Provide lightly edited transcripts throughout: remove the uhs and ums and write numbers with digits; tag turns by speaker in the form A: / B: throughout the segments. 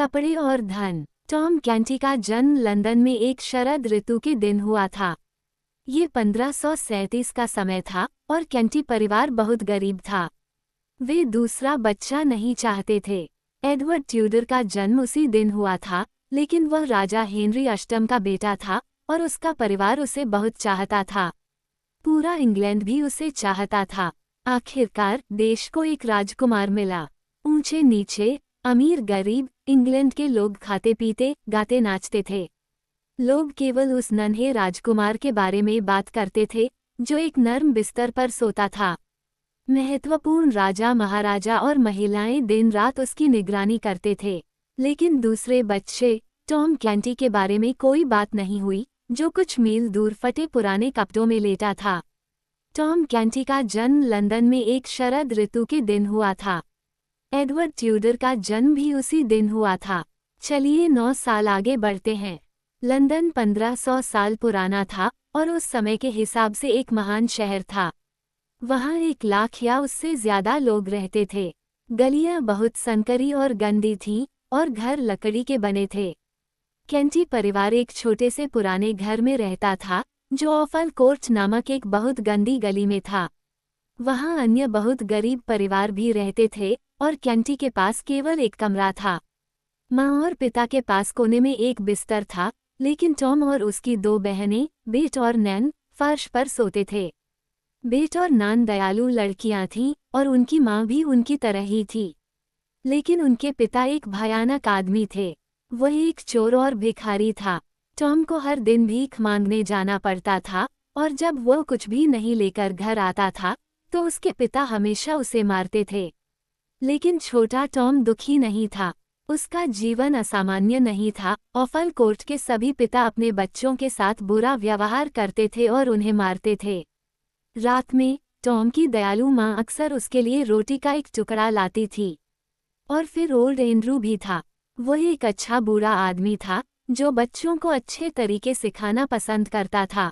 A: कपड़े और धन। टॉम कैंटी का जन्म लंदन में एक शरद ऋतु के दिन हुआ था। ये 1537 का समय था और कैंटी परिवार बहुत गरीब था। वे दूसरा बच्चा नहीं चाहते थे। एडवर्ड ट्यूडर का जन्म उसी दिन हुआ था, लेकिन वह राजा हेनरी अष्टम का बेटा था और उसका परिवार उसे बहुत चाहता था। पूरा इंग्लैंड भी उसे चाहता था। आखिरकार देश को एक राजकुमार मिला। ऊंचे नीचे, अमीर गरीब, इंग्लैंड के लोग खाते पीते, गाते नाचते थे। लोग केवल उस नन्हे राजकुमार के बारे में बात करते थे जो एक नर्म बिस्तर पर सोता था। महत्वपूर्ण राजा महाराजा और महिलाएं दिन रात उसकी निगरानी करते थे, लेकिन दूसरे बच्चे टॉम कैंटी के बारे में कोई बात नहीं हुई, जो कुछ मील दूर फटे पुराने कपड़ों में लेटा था। टॉम कैंटी का जन्म लंदन में एक शरद ऋतु के दिन हुआ था। एडवर्ड ट्यूडर का जन्म भी उसी दिन हुआ था। चलिए 9 साल आगे बढ़ते हैं। लंदन 1500 साल पुराना था और उस समय के हिसाब से एक महान शहर था। वहाँ 1 लाख या उससे ज्यादा लोग रहते थे। गलियां बहुत संकरी और गंदी थीं और घर लकड़ी के बने थे। कैंटी परिवार एक छोटे से पुराने घर में रहता था जो ऑफल कोर्ट नामक एक बहुत गंदी गली में था। वहाँ अन्य बहुत गरीब परिवार भी रहते थे और कैंटी के पास केवल एक कमरा था। माँ और पिता के पास कोने में एक बिस्तर था, लेकिन टॉम और उसकी 2 बहनें, बेट और नैन, फर्श पर सोते थे। बेट और नान दयालु लड़कियां थीं और उनकी माँ भी उनकी तरह ही थी। लेकिन उनके पिता एक भयानक आदमी थे। वह एक चोर और भिखारी था। टॉम को हर दिन भीख मांगने जाना पड़ता था और जब वह कुछ भी नहीं लेकर घर आता था तो उसके पिता हमेशा उसे मारते थे। लेकिन छोटा टॉम दुखी नहीं था। उसका जीवन असामान्य नहीं था। ऑफल कोर्ट के सभी पिता अपने बच्चों के साथ बुरा व्यवहार करते थे और उन्हें मारते थे। रात में टॉम की दयालु माँ अक्सर उसके लिए रोटी का एक टुकड़ा लाती थी। और फिर ओल्ड एंड्रू भी था। वह एक अच्छा बूढ़ा आदमी था जो बच्चों को अच्छे तरीके सिखाना पसंद करता था।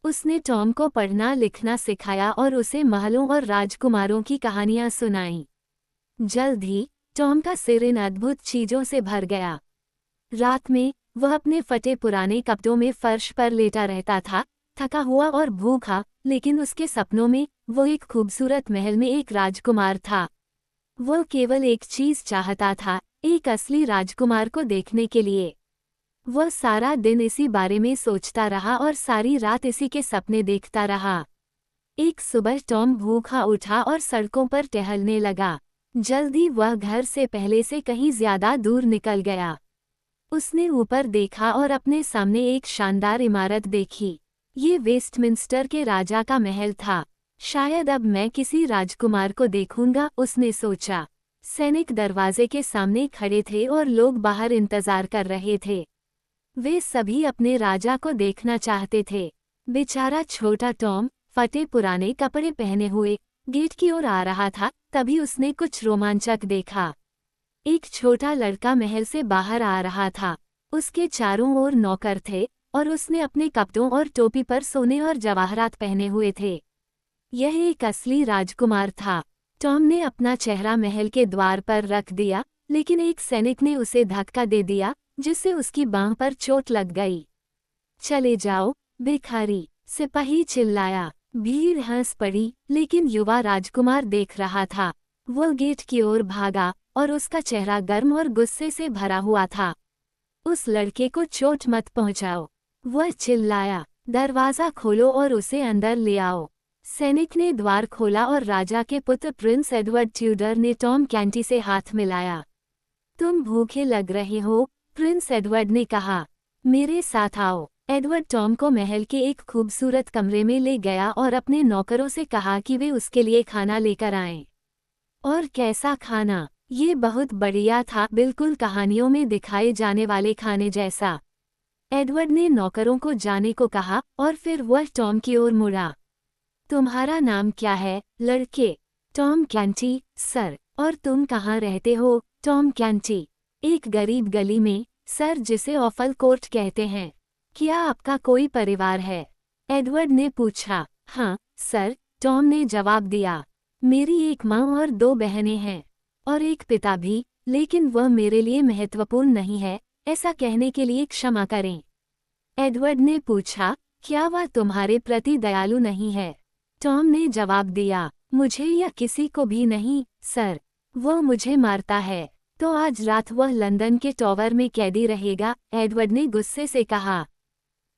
A: उसने टॉम को पढ़ना लिखना सिखाया और उसे महलों और राजकुमारों की कहानियां सुनाईं। जल्द ही टॉम का सिर इन अद्भुत चीजों से भर गया। रात में वह अपने फटे पुराने कपड़ों में फर्श पर लेटा रहता था, थका हुआ और भूखा, लेकिन उसके सपनों में वो एक खूबसूरत महल में एक राजकुमार था। वो केवल एक चीज चाहता था, एक असली राजकुमार को देखने के लिए। वह सारा दिन इसी बारे में सोचता रहा और सारी रात इसी के सपने देखता रहा। एक सुबह टॉम भूखा उठा और सड़कों पर टहलने लगा। जल्दी वह घर से पहले से कहीं ज्यादा दूर निकल गया। उसने ऊपर देखा और अपने सामने एक शानदार इमारत देखी। ये वेस्टमिंस्टर के राजा का महल था। शायद अब मैं किसी राजकुमार को देखूंगा, उसने सोचा। सैनिक दरवाजे के सामने खड़े थे और लोग बाहर इंतजार कर रहे थे। वे सभी अपने राजा को देखना चाहते थे। बेचारा छोटा टॉम फटे पुराने कपड़े पहने हुए गेट की ओर आ रहा था। तभी उसने कुछ रोमांचक देखा। एक छोटा लड़का महल से बाहर आ रहा था। उसके चारों ओर नौकर थे और उसने अपने कपड़ों और टोपी पर सोने और जवाहरात पहने हुए थे। यह एक असली राजकुमार था। टॉम ने अपना चेहरा महल के द्वार पर रख दिया, लेकिन एक सैनिक ने उसे धक्का दे दिया जिससे उसकी बांह पर चोट लग गई। चले जाओ भिखारी, सिपाही चिल्लाया। भीड़ हंस पड़ी, लेकिन युवा राजकुमार देख रहा था। वह गेट की ओर भागा और उसका चेहरा गर्म और गुस्से से भरा हुआ था। उस लड़के को चोट मत पहुंचाओ, वह चिल्लाया। दरवाजा खोलो और उसे अंदर ले आओ। सैनिक ने द्वार खोला और राजा के पुत्र प्रिंस एडवर्ड ट्यूडर ने टॉम कैंटी से हाथ मिलाया। तुम भूखे लग रहे हो, प्रिंस एडवर्ड ने कहा। मेरे साथ आओ। एडवर्ड टॉम को महल के एक खूबसूरत कमरे में ले गया और अपने नौकरों से कहा कि वे उसके लिए खाना लेकर आएं। और कैसा खाना! ये बहुत बढ़िया था, बिल्कुल कहानियों में दिखाए जाने वाले खाने जैसा। एडवर्ड ने नौकरों को जाने को कहा और फिर वह टॉम की ओर मुड़ा। तुम्हारा नाम क्या है, लड़के? Tom Canty, sir. और तुम कहाँ रहते हो? Tom Canty. एक गरीब गली में, सर, जिसे ऑफल कोर्ट कहते हैं। क्या आपका कोई परिवार है? एडवर्ड ने पूछा। हाँ, सर, टॉम ने जवाब दिया। मेरी एक माँ और 2 बहनें हैं। और एक पिता भी, लेकिन वह मेरे लिए महत्वपूर्ण नहीं है, ऐसा कहने के लिए क्षमा करें। एडवर्ड ने पूछा, क्या वह तुम्हारे प्रति दयालु नहीं है? टॉम ने जवाब दिया, मुझे या किसी को भी नहीं, सर। वह मुझे मारता है। तो आज रात वह लंदन के टॉवर में कैदी रहेगा, एडवर्ड ने गुस्से से कहा।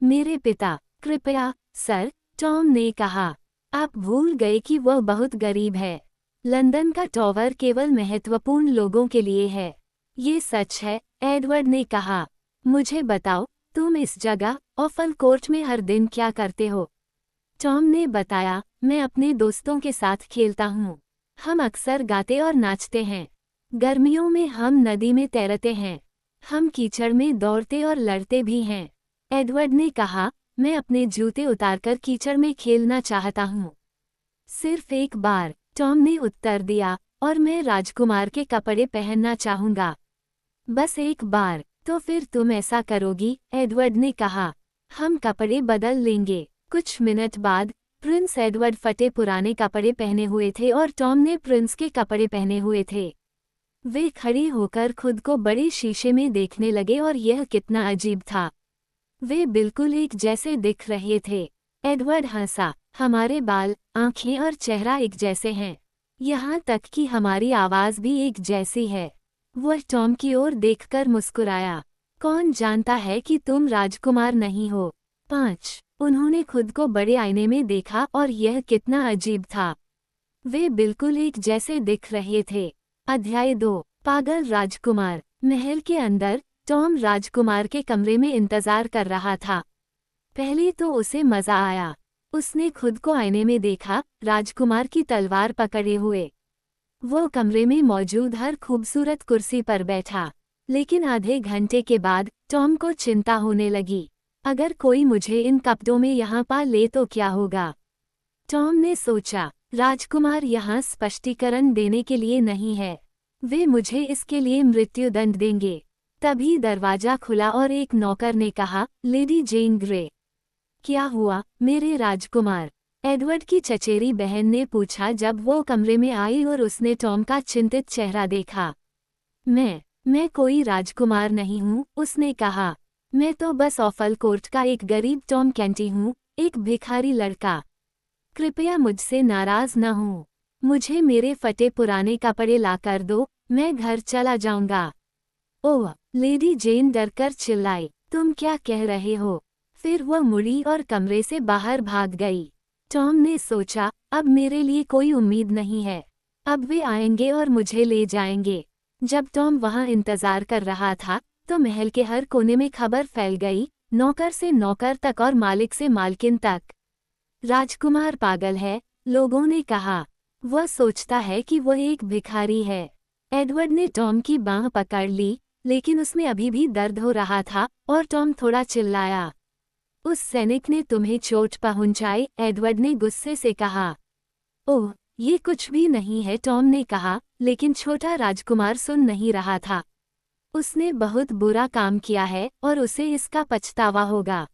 A: मेरे पिता, कृपया, सर, टॉम ने कहा। आप भूल गए कि वह बहुत गरीब है। लंदन का टॉवर केवल महत्वपूर्ण लोगों के लिए है। ये सच है, एडवर्ड ने कहा। मुझे बताओ, तुम इस जगह, ऑफल कोर्ट में हर दिन क्या करते हो? टॉम ने बताया, मैं अपने दोस्तों के साथ खेलता हूँ। हम अक्सर गाते और नाचते हैं। गर्मियों में हम नदी में तैरते हैं। हम कीचड़ में दौड़ते और लड़ते भी हैं। एडवर्ड ने कहा, मैं अपने जूते उतारकर कीचड़ में खेलना चाहता हूँ। सिर्फ एक बार, टॉम ने उत्तर दिया, और मैं राजकुमार के कपड़े पहनना चाहूँगा। बस एक बार, तो फिर तुम ऐसा करोगी? एडवर्ड ने कहा। हम कपड़े बदल लेंगे। कुछ मिनट बाद, प्रिंस एडवर्ड फटे पुराने कपड़े पहने हुए थे और टॉम ने प्रिंस के कपड़े पहने हुए थे। वे खड़े होकर खुद को बड़े शीशे में देखने लगे और यह कितना अजीब था। वे बिल्कुल एक जैसे दिख रहे थे। एडवर्ड हंसा, हमारे बाल, आंखें और चेहरा एक जैसे हैं। यहाँ तक कि हमारी आवाज़ भी एक जैसी है। वह टॉम की ओर देखकर मुस्कुराया। कौन जानता है कि तुम राजकुमार नहीं हो? 5। उन्होंने खुद को बड़े आईने में देखा और यह कितना अजीब था। वे बिल्कुल एक जैसे दिख रहे थे। अध्याय 2, पागल राजकुमार। महल के अंदर, टॉम राजकुमार के कमरे में इंतजार कर रहा था। पहले तो उसे मजा आया। उसने खुद को आईने में देखा, राजकुमार की तलवार पकड़े हुए। वो कमरे में मौजूद हर खूबसूरत कुर्सी पर बैठा। लेकिन आधे घंटे के बाद, टॉम को चिंता होने लगी। अगर कोई मुझे इन कपड़ों में यहाँ पा ले तो क्या होगा? टॉम ने सोचा, राजकुमार यहाँ स्पष्टीकरण देने के लिए नहीं है। वे मुझे इसके लिए मृत्युदंड देंगे। तभी दरवाजा खुला और एक नौकर ने कहा, लेडी जेन ग्रे। क्या हुआ, मेरे राजकुमार? एडवर्ड की चचेरी बहन ने पूछा जब वो कमरे में आई और उसने टॉम का चिंतित चेहरा देखा। मैं कोई राजकुमार नहीं हूँ, उसने कहा। मैं तो बस ऑफल कोर्ट का एक गरीब टॉम कैंटी हूँ, एक भिखारी लड़का। कृपया मुझसे नाराज न हो। मुझे मेरे फटे पुराने कपड़े लाकर दो, मैं घर चला जाऊंगा। ओह, लेडी जेन डरकर चिल्लाई, तुम क्या कह रहे हो? फिर वह मुड़ी और कमरे से बाहर भाग गई। टॉम ने सोचा, अब मेरे लिए कोई उम्मीद नहीं है। अब वे आएंगे और मुझे ले जाएंगे। जब टॉम वहां इंतजार कर रहा था, तो महल के हर कोने में खबर फैल गई, नौकर से नौकर तक और मालिक से मालकिन तक। राजकुमार पागल है, लोगों ने कहा। वह सोचता है कि वह एक भिखारी है। एडवर्ड ने टॉम की बांह पकड़ ली, लेकिन उसमें अभी भी दर्द हो रहा था और टॉम थोड़ा चिल्लाया। उस सैनिक ने तुम्हें चोट पहुंचाई, एडवर्ड ने गुस्से से कहा। ओह, ये कुछ भी नहीं है, टॉम ने कहा, लेकिन छोटा राजकुमार सुन नहीं रहा था। उसने बहुत बुरा काम किया है और उसे इसका पछतावा होगा,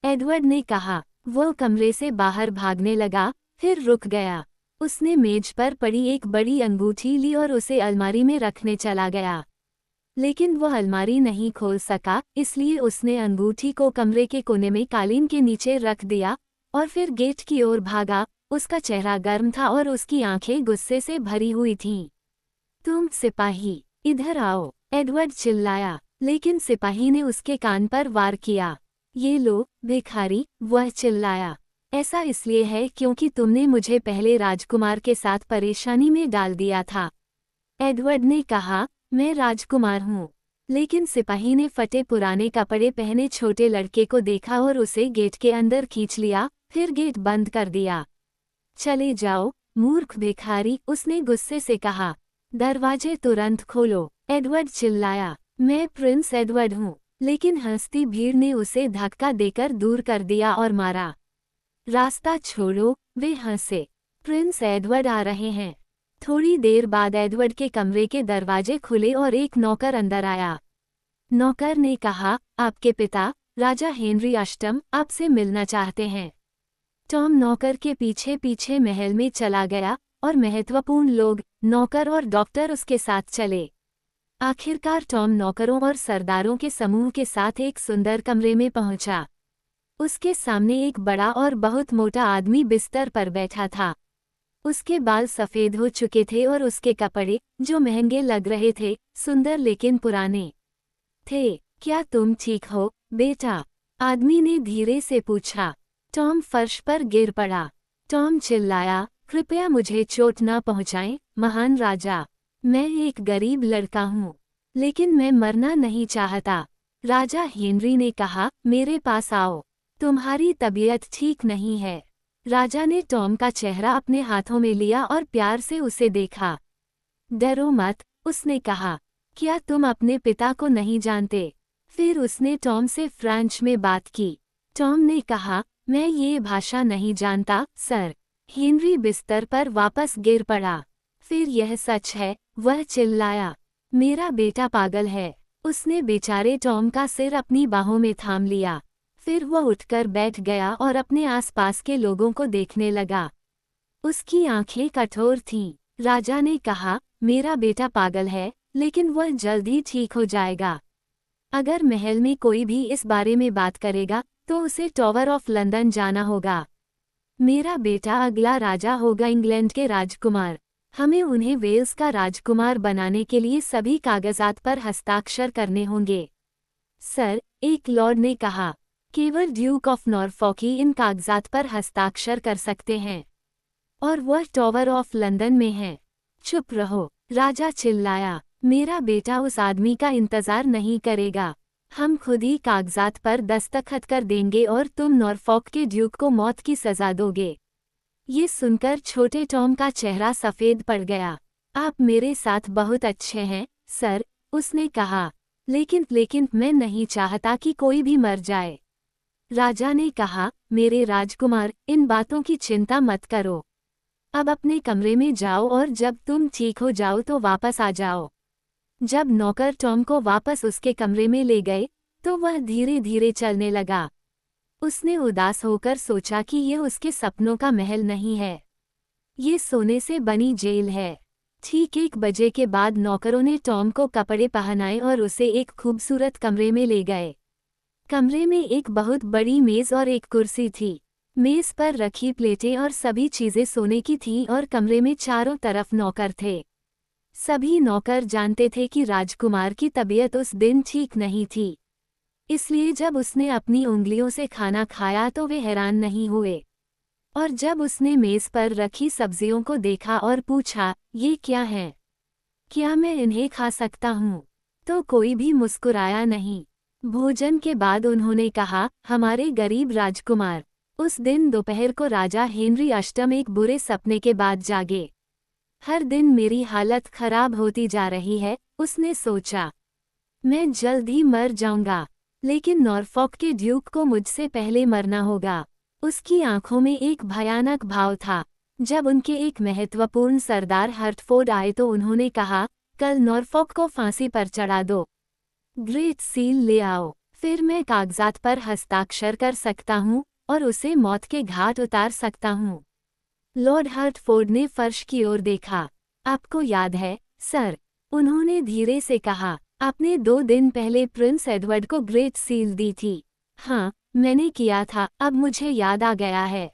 A: एडवर्ड ने कहा। वो कमरे से बाहर भागने लगा, फिर रुक गया। उसने मेज पर पड़ी एक बड़ी अंगूठी ली और उसे अलमारी में रखने चला गया। लेकिन वह अलमारी नहीं खोल सका, इसलिए उसने अंगूठी को कमरे के कोने में कालीन के नीचे रख दिया और फिर गेट की ओर भागा। उसका चेहरा गर्म था और उसकी आंखें गुस्से से भरी हुई थीं। तुम सिपाही, इधर आओ, एडवर्ड चिल्लाया, लेकिन सिपाही ने उसके कान पर वार किया। ये लो, भिखारी, वह चिल्लाया। ऐसा इसलिए है क्योंकि तुमने मुझे पहले राजकुमार के साथ परेशानी में डाल दिया था। एडवर्ड ने कहा, मैं राजकुमार हूँ। लेकिन सिपाही ने फटे पुराने कपड़े पहने छोटे लड़के को देखा और उसे गेट के अंदर खींच लिया, फिर गेट बंद कर दिया। चले जाओ, मूर्ख भिखारी, उसने गुस्से से कहा। दरवाजे तुरंत खोलो, एडवर्ड चिल्लाया। मैं प्रिंस एडवर्ड हूँ। लेकिन हंसती भीड़ ने उसे धक्का देकर दूर कर दिया और मारा। रास्ता छोड़ो, वे हंसे। प्रिंस एडवर्ड आ रहे हैं। थोड़ी देर बाद एडवर्ड के कमरे के दरवाजे खुले और एक नौकर अंदर आया। नौकर ने कहा, आपके पिता, राजा हेनरी अष्टम, आपसे मिलना चाहते हैं। टॉम नौकर के पीछे पीछे महल में चला गया और महत्वपूर्ण लोग, नौकर और डॉक्टर उसके साथ चले। आखिरकार टॉम नौकरों और सरदारों के समूह के साथ एक सुंदर कमरे में पहुंचा। उसके सामने एक बड़ा और बहुत मोटा आदमी बिस्तर पर बैठा था। उसके बाल सफ़ेद हो चुके थे और उसके कपड़े, जो महंगे लग रहे थे, सुंदर लेकिन पुराने थे। क्या तुम ठीक हो, बेटा? आदमी ने धीरे से पूछा। टॉम फर्श पर गिर पड़ा। टॉम चिल्लाया, कृपया मुझे चोट न पहुंचाएं, महान राजा। मैं एक गरीब लड़का हूँ, लेकिन मैं मरना नहीं चाहता। राजा हेनरी ने कहा, मेरे पास आओ। तुम्हारी तबीयत ठीक नहीं है। राजा ने टॉम का चेहरा अपने हाथों में लिया और प्यार से उसे देखा। डरो मत, उसने कहा। क्या तुम अपने पिता को नहीं जानते? फिर उसने टॉम से फ्रेंच में बात की। टॉम ने कहा, मैं ये भाषा नहीं जानता, सर। हेनरी बिस्तर पर वापस गिर पड़ा। फिर यह सच है, वह चिल्लाया। मेरा बेटा पागल है। उसने बेचारे टॉम का सिर अपनी बाहों में थाम लिया। फिर वह उठकर बैठ गया और अपने आसपास के लोगों को देखने लगा। उसकी आंखें कठोर थीं। राजा ने कहा, मेरा बेटा पागल है, लेकिन वह जल्द ही ठीक हो जाएगा। अगर महल में कोई भी इस बारे में बात करेगा, तो उसे टॉवर ऑफ लंदन जाना होगा। मेरा बेटा अगला राजा होगा इंग्लैंड के राजकुमार। हमें उन्हें वेल्स का राजकुमार बनाने के लिए सभी कागजात पर हस्ताक्षर करने होंगे। सर, एक लॉर्ड ने कहा, केवल ड्यूक ऑफ नॉरफॉक ही इन कागजात पर हस्ताक्षर कर सकते हैं, और वह टॉवर ऑफ लंदन में है। चुप रहो, राजा चिल्लाया। मेरा बेटा उस आदमी का इंतजार नहीं करेगा। हम खुद ही कागजात पर दस्तखत कर देंगे और तुम नॉरफॉक के ड्यूक को मौत की सजा दोगे। ये सुनकर छोटे टॉम का चेहरा सफ़ेद पड़ गया। आप मेरे साथ बहुत अच्छे हैं, सर, उसने कहा। लेकिन मैं नहीं चाहता कि कोई भी मर जाए। राजा ने कहा, मेरे राजकुमार, इन बातों की चिंता मत करो। अब अपने कमरे में जाओ और जब तुम ठीक हो जाओ तो वापस आ जाओ। जब नौकर टॉम को वापस उसके कमरे में ले गए, तो वह धीरे धीरे चलने लगा। उसने उदास होकर सोचा कि यह उसके सपनों का महल नहीं है, ये सोने से बनी जेल है। ठीक 1 बजे के बाद नौकरों ने टॉम को कपड़े पहनाए और उसे एक खूबसूरत कमरे में ले गए। कमरे में एक बहुत बड़ी मेज और एक कुर्सी थी। मेज पर रखी प्लेटें और सभी चीजें सोने की थीं और कमरे में चारों तरफ नौकर थे। सभी नौकर जानते थे कि राजकुमार की तबीयत उस दिन ठीक नहीं थी, इसलिए जब उसने अपनी उंगलियों से खाना खाया तो वे हैरान नहीं हुए। और जब उसने मेज पर रखी सब्जियों को देखा और पूछा, ये क्या है? क्या मैं इन्हें खा सकता हूँ? तो कोई भी मुस्कुराया नहीं। भोजन के बाद उन्होंने कहा, हमारे गरीब राजकुमार, उस दिन दोपहर को राजा हेनरी अष्टम एक बुरे सपने के बाद जागे। हर दिन मेरी हालत खराब होती जा रही है, उसने सोचा। मैं जल्द ही मर जाऊंगा, लेकिन नॉरफॉक के ड्यूक को मुझसे पहले मरना होगा। उसकी आंखों में एक भयानक भाव था। जब उनके एक महत्वपूर्ण सरदार हर्टफोर्ड आए तो उन्होंने कहा, कल नॉरफॉक को फांसी पर चढ़ा दो। ग्रेट सील ले आओ, फिर मैं कागजात पर हस्ताक्षर कर सकता हूँ और उसे मौत के घाट उतार सकता हूँ। लॉर्ड हर्टफोर्ड ने फर्श की ओर देखा। आपको याद है, सर? उन्होंने धीरे से कहा, आपने 2 दिन पहले प्रिंस एडवर्ड को ग्रेट सील दी थी। हाँ, मैंने किया था, अब मुझे याद आ गया है।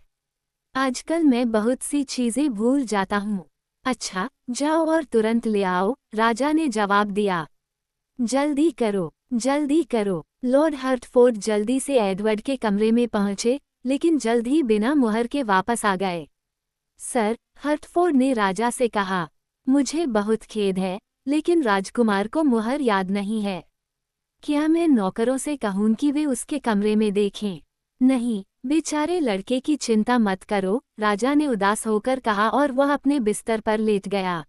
A: आजकल मैं बहुत सी चीजें भूल जाता हूँ। अच्छा, जाओ और तुरंत ले आओ, राजा ने जवाब दिया। जल्दी करो, जल्दी करो। लॉर्ड हर्टफोर्ड जल्दी से एडवर्ड के कमरे में पहुंचे, लेकिन जल्द ही बिना मुहर के वापस आ गए। सर, हर्टफोर्ड ने राजा से कहा, मुझे बहुत खेद है, लेकिन राजकुमार को मुहर याद नहीं है। क्या मैं नौकरों से कहूं कि वे उसके कमरे में देखें? नहीं, बेचारे लड़के की चिंता मत करो, राजा ने उदास होकर कहा और वह अपने बिस्तर पर लेट गया।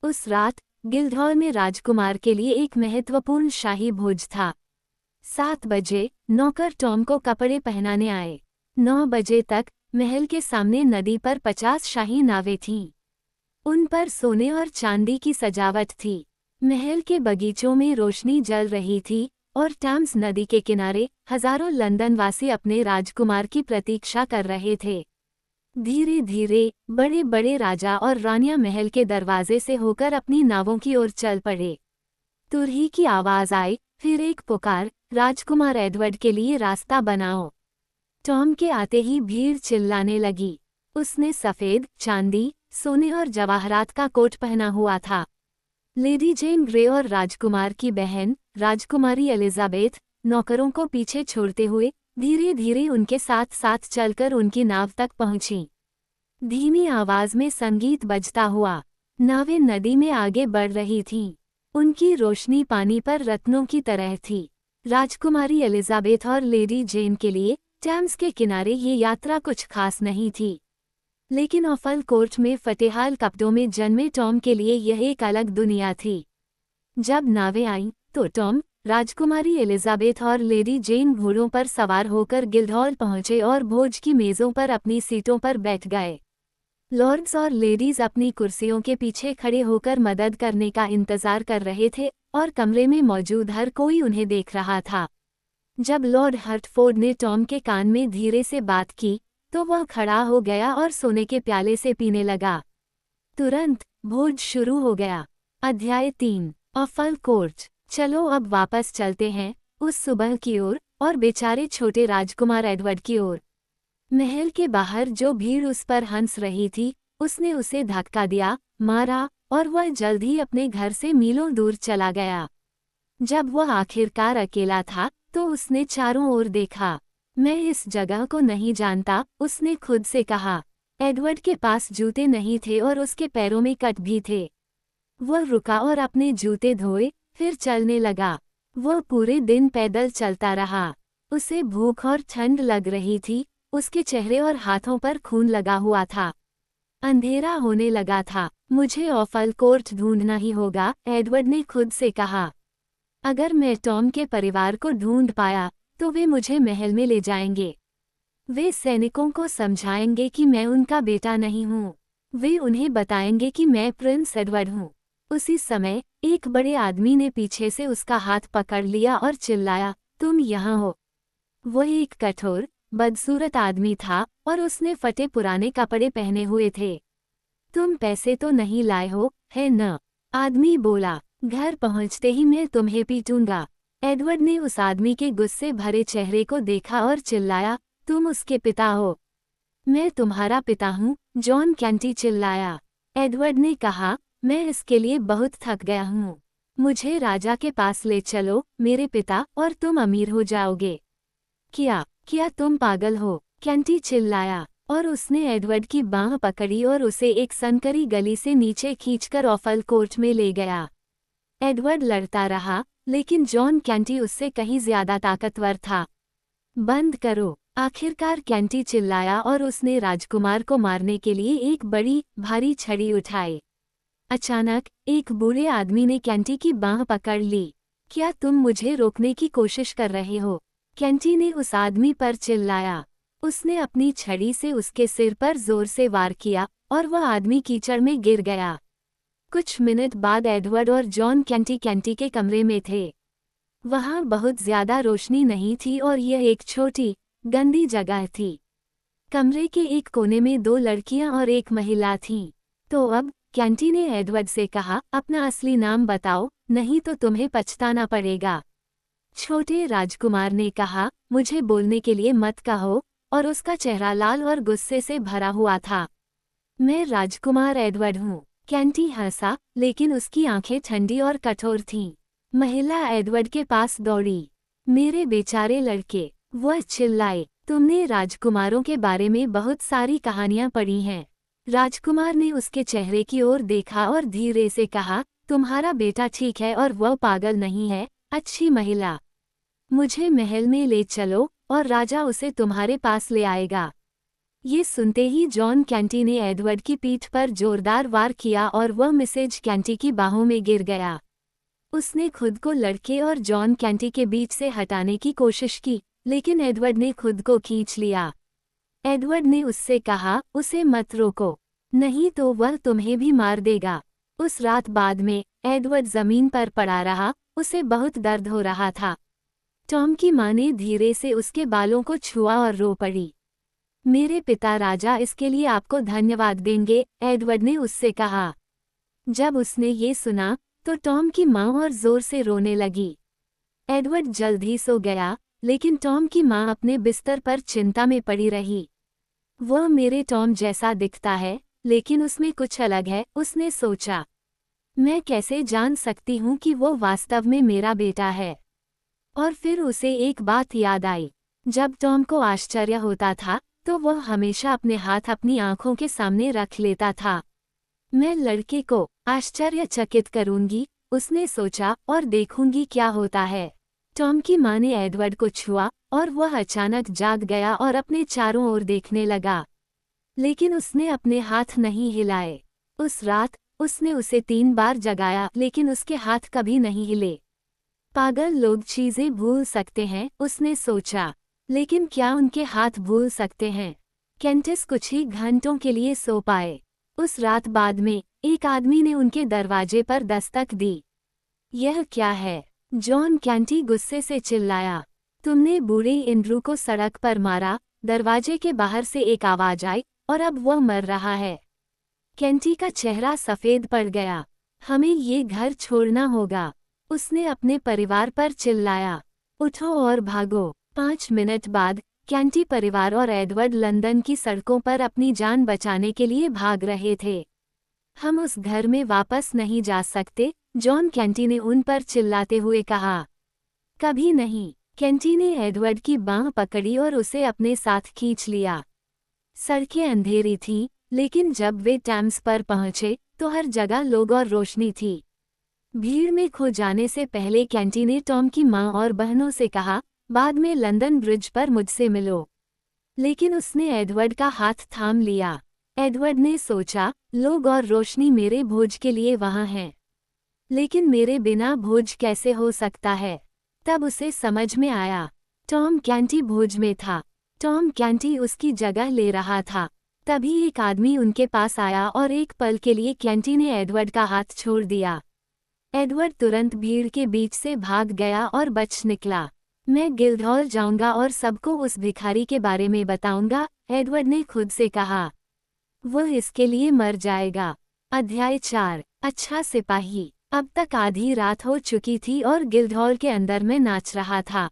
A: उस रात गिल्डहॉल में राजकुमार के लिए एक महत्वपूर्ण शाही भोज था। 7 बजे नौकर टॉम को कपड़े पहनाने आए। 9 बजे तक महल के सामने नदी पर 50 शाही नावें थीं। उन पर सोने और चांदी की सजावट थी। महल के बगीचों में रोशनी जल रही थी और टैम्स नदी के किनारे हजारों लंदनवासी अपने राजकुमार की प्रतीक्षा कर रहे थे। धीरे धीरे बड़े बड़े राजा और रानियां महल के दरवाजे से होकर अपनी नावों की ओर चल पड़े। तुरही की आवाज आई, फिर एक पुकार, राजकुमार एडवर्ड के लिए रास्ता बनाओ। टॉम के आते ही भीड़ चिल्लाने लगी। उसने सफेद, चांदी, सोने और जवाहरात का कोट पहना हुआ था। लेडी जेन ग्रे और राजकुमार की बहन, राजकुमारी एलिजाबेथ, नौकरों को पीछे छोड़ते हुए धीरे धीरे उनके साथ साथ चलकर उनकी नाव तक पहुंची। धीमी आवाज में संगीत बजता हुआ नावें नदी में आगे बढ़ रही थीं। उनकी रोशनी पानी पर रत्नों की तरह थी। राजकुमारी एलिजाबेथ और लेडी जेन के लिए टेम्स के किनारे ये यात्रा कुछ खास नहीं थी, लेकिन ऑफल कोर्ट में फतेहाल कपड़ों में जन्मे टॉम के लिए यह एक अलग दुनिया थी। जब नावें आईं तो टॉम, राजकुमारी एलिजाबेथ और लेडी जेन घोड़ों पर सवार होकर गिल्डहॉल पहुंचे और भोज की मेजों पर अपनी सीटों पर बैठ गए। लॉर्ड्स और लेडीज अपनी कुर्सियों के पीछे खड़े होकर मदद करने का इंतजार कर रहे थे और कमरे में मौजूद हर कोई उन्हें देख रहा था। जब लॉर्ड हर्टफोर्ड ने टॉम के कान में धीरे से बात की तो वह खड़ा हो गया और सोने के प्याले से पीने लगा। तुरंत भोज शुरू हो गया। अध्याय 3, ऑफल कोर्ट। चलो अब वापस चलते हैं उस सुबह की ओर और बेचारे छोटे राजकुमार एडवर्ड की ओर। महल के बाहर जो भीड़ उस पर हंस रही थी, उसने उसे धक्का दिया, मारा और वह जल्द ही अपने घर से मीलों दूर चला गया। जब वह आखिरकार अकेला था तो उसने चारों ओर देखा। मैं इस जगह को नहीं जानता, उसने खुद से कहा। एडवर्ड के पास जूते नहीं थे और उसके पैरों में कट भी थे। वह रुका और अपने जूते धोए, फिर चलने लगा। वह पूरे दिन पैदल चलता रहा। उसे भूख और ठंड लग रही थी। उसके चेहरे और हाथों पर खून लगा हुआ था। अंधेरा होने लगा था। मुझे ऑफल कोर्ट ढूंढना ही होगा, एडवर्ड ने खुद से कहा। अगर मैं टॉम के परिवार को ढूंढ पाया तो वे मुझे महल में ले जाएंगे। वे सैनिकों को समझाएंगे कि मैं उनका बेटा नहीं हूँ। वे उन्हें बताएंगे कि मैं प्रिंस एडवर्ड हूँ। उसी समय एक बड़े आदमी ने पीछे से उसका हाथ पकड़ लिया और चिल्लाया, तुम यहाँ हो। वह एक कठोर, बदसूरत आदमी था और उसने फटे पुराने कपड़े पहने हुए थे। तुम पैसे तो नहीं लाए हो, है न? आदमी बोला। घर पहुंचते ही मैं तुम्हें पीटूंगा। एडवर्ड ने उस आदमी के गुस्से भरे चेहरे को देखा और चिल्लाया, तुम उसके पिता हो। मैं तुम्हारा पिता हूँ, जॉन कैंटी चिल्लाया। एडवर्ड ने कहा, मैं इसके लिए बहुत थक गया हूँ। मुझे राजा के पास ले चलो, मेरे पिता, और तुम अमीर हो जाओगे। क्या तुम पागल हो? कैंटी चिल्लाया और उसने एडवर्ड की बाँह पकड़ी और उसे एक संकरी गली से नीचे खींचकर ऑफल कोर्ट में ले गया। एडवर्ड लड़ता रहा, लेकिन जॉन कैंटी उससे कहीं ज्यादा ताकतवर था। बंद करो, आखिरकार कैंटी चिल्लाया और उसने राजकुमार को मारने के लिए एक बड़ी, भारी छड़ी उठाई। अचानक एक बूढ़े आदमी ने कैंटी की बाँह पकड़ ली। क्या तुम मुझे रोकने की कोशिश कर रहे हो? कैंटी ने उस आदमी पर चिल्लाया। उसने अपनी छड़ी से उसके सिर पर जोर से वार किया और वह आदमी कीचड़ में गिर गया। कुछ मिनट बाद एडवर्ड और जॉन कैंटी के कमरे में थे। वहां बहुत ज्यादा रोशनी नहीं थी और यह एक छोटी, गंदी जगह थी। कमरे के एक कोने में 2 लड़कियां और एक महिला थीं। तो अब कैंटी ने एडवर्ड से कहा, अपना असली नाम बताओ, नहीं तो तुम्हें पछताना पड़ेगा। छोटे राजकुमार ने कहा, मुझे बोलने के लिए मत कहो, और उसका चेहरा लाल और गुस्से से भरा हुआ था। मैं राजकुमार एडवर्ड हूँ। कैंटी हंसा, लेकिन उसकी आंखें ठंडी और कठोर थीं। महिला एडवर्ड के पास दौड़ी। मेरे बेचारे लड़के, वह चिल्लाए, तुमने राजकुमारों के बारे में बहुत सारी कहानियां पढ़ी हैं। राजकुमार ने उसके चेहरे की ओर देखा और धीरे से कहा, तुम्हारा बेटा ठीक है और वह पागल नहीं है। अच्छी महिला, मुझे महल में ले चलो और राजा उसे तुम्हारे पास ले आएगा। ये सुनते ही जॉन कैंटी ने एडवर्ड की पीठ पर जोरदार वार किया और वह मिसेज कैंटी की बाहों में गिर गया। उसने खुद को लड़के और जॉन कैंटी के बीच से हटाने की कोशिश की, लेकिन एडवर्ड ने खुद को खींच लिया। एडवर्ड ने उससे कहा, उसे मत रोको, नहीं तो वह तुम्हें भी मार देगा। उस रात बाद में एडवर्ड जमीन पर पड़ा रहा, उसे बहुत दर्द हो रहा था। टॉम की माँ ने धीरे से उसके बालों को छुआ और रो पड़ी। मेरे पिता राजा इसके लिए आपको धन्यवाद देंगे, एडवर्ड ने उससे कहा। जब उसने ये सुना तो टॉम की माँ और जोर से रोने लगी। एडवर्ड जल्द ही सो गया, लेकिन टॉम की माँ अपने बिस्तर पर चिंता में पड़ी रही। वह मेरे टॉम जैसा दिखता है, लेकिन उसमें कुछ अलग है, उसने सोचा। मैं कैसे जान सकती हूँ कि वो वास्तव में मेरा बेटा है? और फिर उसे एक बात याद आई। जब टॉम को आश्चर्य होता था, तो वह हमेशा अपने हाथ अपनी आंखों के सामने रख लेता था। मैं लड़के को आश्चर्यचकित करूंगी, उसने सोचा, और देखूंगी क्या होता है। टॉम की माँ ने एडवर्ड को छुआ और वह अचानक जाग गया और अपने चारों ओर देखने लगा। लेकिन उसने अपने हाथ नहीं हिलाए। उस रात उसने उसे 3 बार जगाया, लेकिन उसके हाथ कभी नहीं हिले। पागल लोग चीजें भूल सकते हैं, उसने सोचा, लेकिन क्या उनके हाथ भूल सकते हैं? केंटिस कुछ ही घंटों के लिए सो पाए। उस रात बाद में एक आदमी ने उनके दरवाजे पर दस्तक दी। यह क्या है? जॉन कैंटी गुस्से से चिल्लाया। तुमने बूढ़े एंड्रू को सड़क पर मारा। दरवाजे के बाहर से एक आवाज आई, और अब वह मर रहा है। केंटी का चेहरा सफेद पड़ गया। हमें ये घर छोड़ना होगा, उसने अपने परिवार पर चिल्लाया। उठो और भागो। 5 मिनट बाद केंटी परिवार और एडवर्ड लंदन की सड़कों पर अपनी जान बचाने के लिए भाग रहे थे। हम उस घर में वापस नहीं जा सकते, जॉन केंटी ने उन पर चिल्लाते हुए कहा। कभी नहीं। केंटी ने एडवर्ड की बांह पकड़ी और उसे अपने साथ खींच लिया। सड़कें अंधेरी थीं, लेकिन जब वे टेम्स पर पहुंचे तो हर जगह लोग और रोशनी थी। भीड़ में खो जाने से पहले केंटी ने टॉम की माँ और बहनों से कहा, बाद में लंदन ब्रिज पर मुझसे मिलो। लेकिन उसने एडवर्ड का हाथ थाम लिया। एडवर्ड ने सोचा, लोग और रोशनी मेरे भोज के लिए वहाँ हैं, लेकिन मेरे बिना भोज कैसे हो सकता है? तब उसे समझ में आया, टॉम कैंटी भोज में था। टॉम कैंटी उसकी जगह ले रहा था। तभी एक आदमी उनके पास आया और एक पल के लिए कैंटी ने एडवर्ड का हाथ छोड़ दिया। एडवर्ड तुरंत भीड़ के बीच से भाग गया और बच निकला। मैं गिल्डहॉल जाऊंगा और सबको उस भिखारी के बारे में बताऊंगा, एडवर्ड ने खुद से कहा। वह इसके लिए मर जाएगा। अध्याय 4। अच्छा सिपाही। अब तक आधी रात हो चुकी थी और गिल्डहॉल के अंदर में नाच रहा था।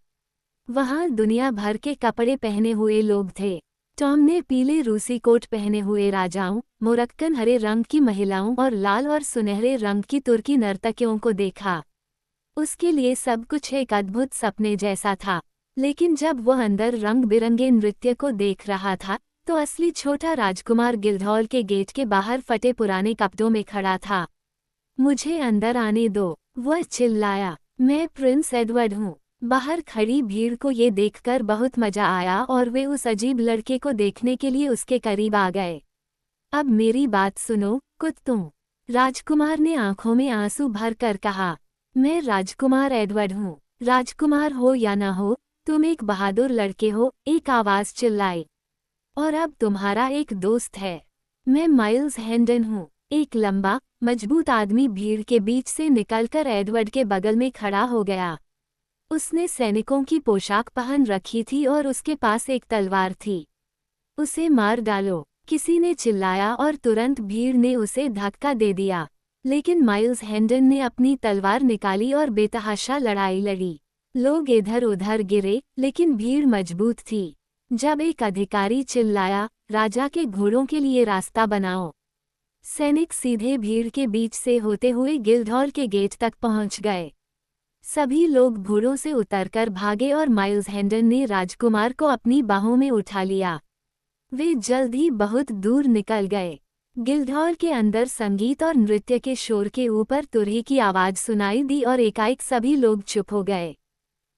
A: वहां दुनिया भर के कपड़े पहने हुए लोग थे। टॉम ने पीले रूसी कोट पहने हुए राजाओं, मोरक्कन हरे रंग की महिलाओं और लाल और सुनहरे रंग की तुर्की नर्तकियों को देखा। उसके लिए सब कुछ एक अद्भुत सपने जैसा था। लेकिन जब वह अंदर रंग बिरंगे नृत्य को देख रहा था, तो असली छोटा राजकुमार गिल्डहॉल के गेट के बाहर फटे पुराने कपड़ों में खड़ा था। मुझे अंदर आने दो, वह चिल्लाया। मैं प्रिंस एडवर्ड हूँ। बाहर खड़ी भीड़ को ये देखकर बहुत मजा आया और वे उस अजीब लड़के को देखने के लिए उसके करीब आ गए। अब मेरी बात सुनो, कुत्तों, राजकुमार ने आंखों में आंसू भर कर कहा। मैं राजकुमार एडवर्ड हूँ। राजकुमार हो या न हो, तुम एक बहादुर लड़के हो, एक आवाज चिल्लाई। और अब तुम्हारा एक दोस्त है। मैं माइल्स हेंडन हूँ। एक लंबा, मजबूत आदमी भीड़ के बीच से निकलकर एडवर्ड के बगल में खड़ा हो गया। उसने सैनिकों की पोशाक पहन रखी थी और उसके पास एक तलवार थी। उसे मार डालो, किसी ने चिल्लाया और तुरंत भीड़ ने उसे धक्का दे दिया। लेकिन माइल्स हेंडन ने अपनी तलवार निकाली और बेतहाशा लड़ाई लड़ी। लोग इधर उधर गिरे, लेकिन भीड़ मजबूत थी। जब एक अधिकारी चिल्लाया, राजा के घोड़ों के लिए रास्ता बनाओ, सैनिक सीधे भीड़ के बीच से होते हुए गिल्डहॉल के गेट तक पहुंच गए। सभी लोग घोड़ों से उतरकर भागे और माइल्स हेंडन ने राजकुमार को अपनी बाहों में उठा लिया। वे जल्द ही बहुत दूर निकल गए। गिल्डहॉल के अंदर संगीत और नृत्य के शोर के ऊपर तुरही की आवाज सुनाई दी और एकाएक सभी लोग चुप हो गए।